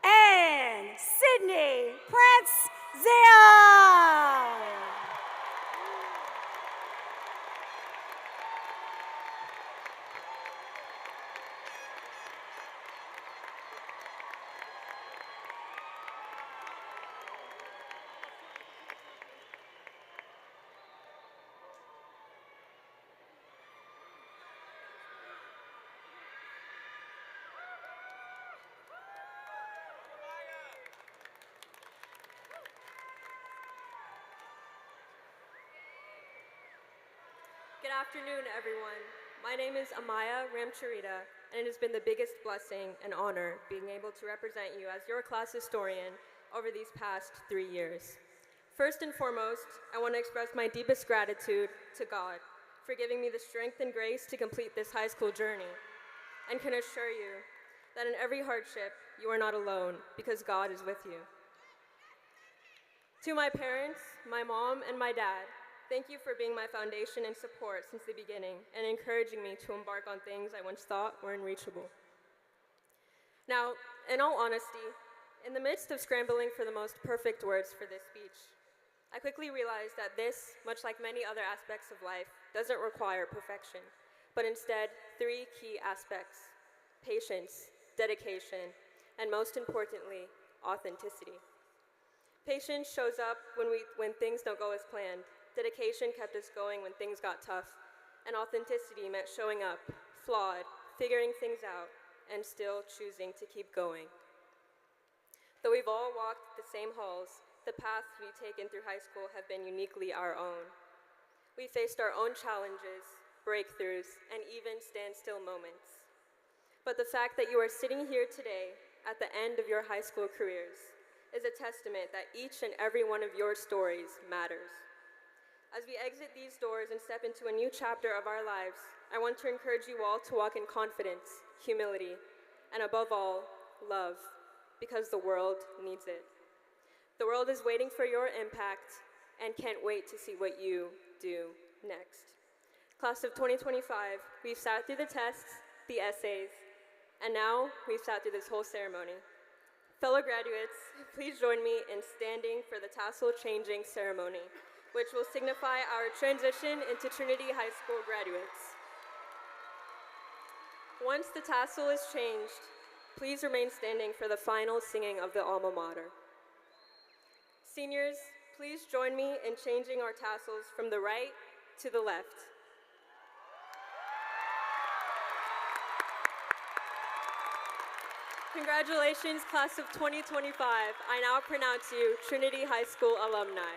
And Sydney Prince Zion. Good afternoon, everyone. My name is Amaya Ramcharita, and it has been the biggest blessing and honor being able to represent you as your class historian over these past 3 years. First and foremost, I want to express my deepest gratitude to God for giving me the strength and grace to complete this high school journey, and can assure you that in every hardship, you are not alone because God is with you. To my parents, my mom, and my dad, thank you for being my foundation and support since the beginning and encouraging me to embark on things I once thought were unreachable. Now, in all honesty, in the midst of scrambling for the most perfect words for this speech, I quickly realized that this, much like many other aspects of life, doesn't require perfection, but instead 3 key aspects: patience, dedication, and most importantly, authenticity. Patience shows up when things don't go as planned. Dedication kept us going when things got tough. And authenticity meant showing up, flawed, figuring things out, and still choosing to keep going. Though we've all walked the same halls, the paths we've taken through high school have been uniquely our own. We faced our own challenges, breakthroughs, and even standstill moments. But the fact that you are sitting here today at the end of your high school careers is a testament that each and every one of your stories matters. As we exit these doors and step into a new chapter of our lives, I want to encourage you all to walk in confidence, humility, and above all, love, because the world needs it. The world is waiting for your impact and can't wait to see what you do next. Class of 2025, we've sat through the tests, the essays, and now we've sat through this whole ceremony. Fellow graduates, please join me in standing for the tassel changing ceremony, which will signify our transition into Trinity High School graduates. Once the tassel is changed, please remain standing for the final singing of the alma mater. Seniors, please join me in changing our tassels from the right to the left. Congratulations, class of 2025. I now pronounce you Trinity High School alumni.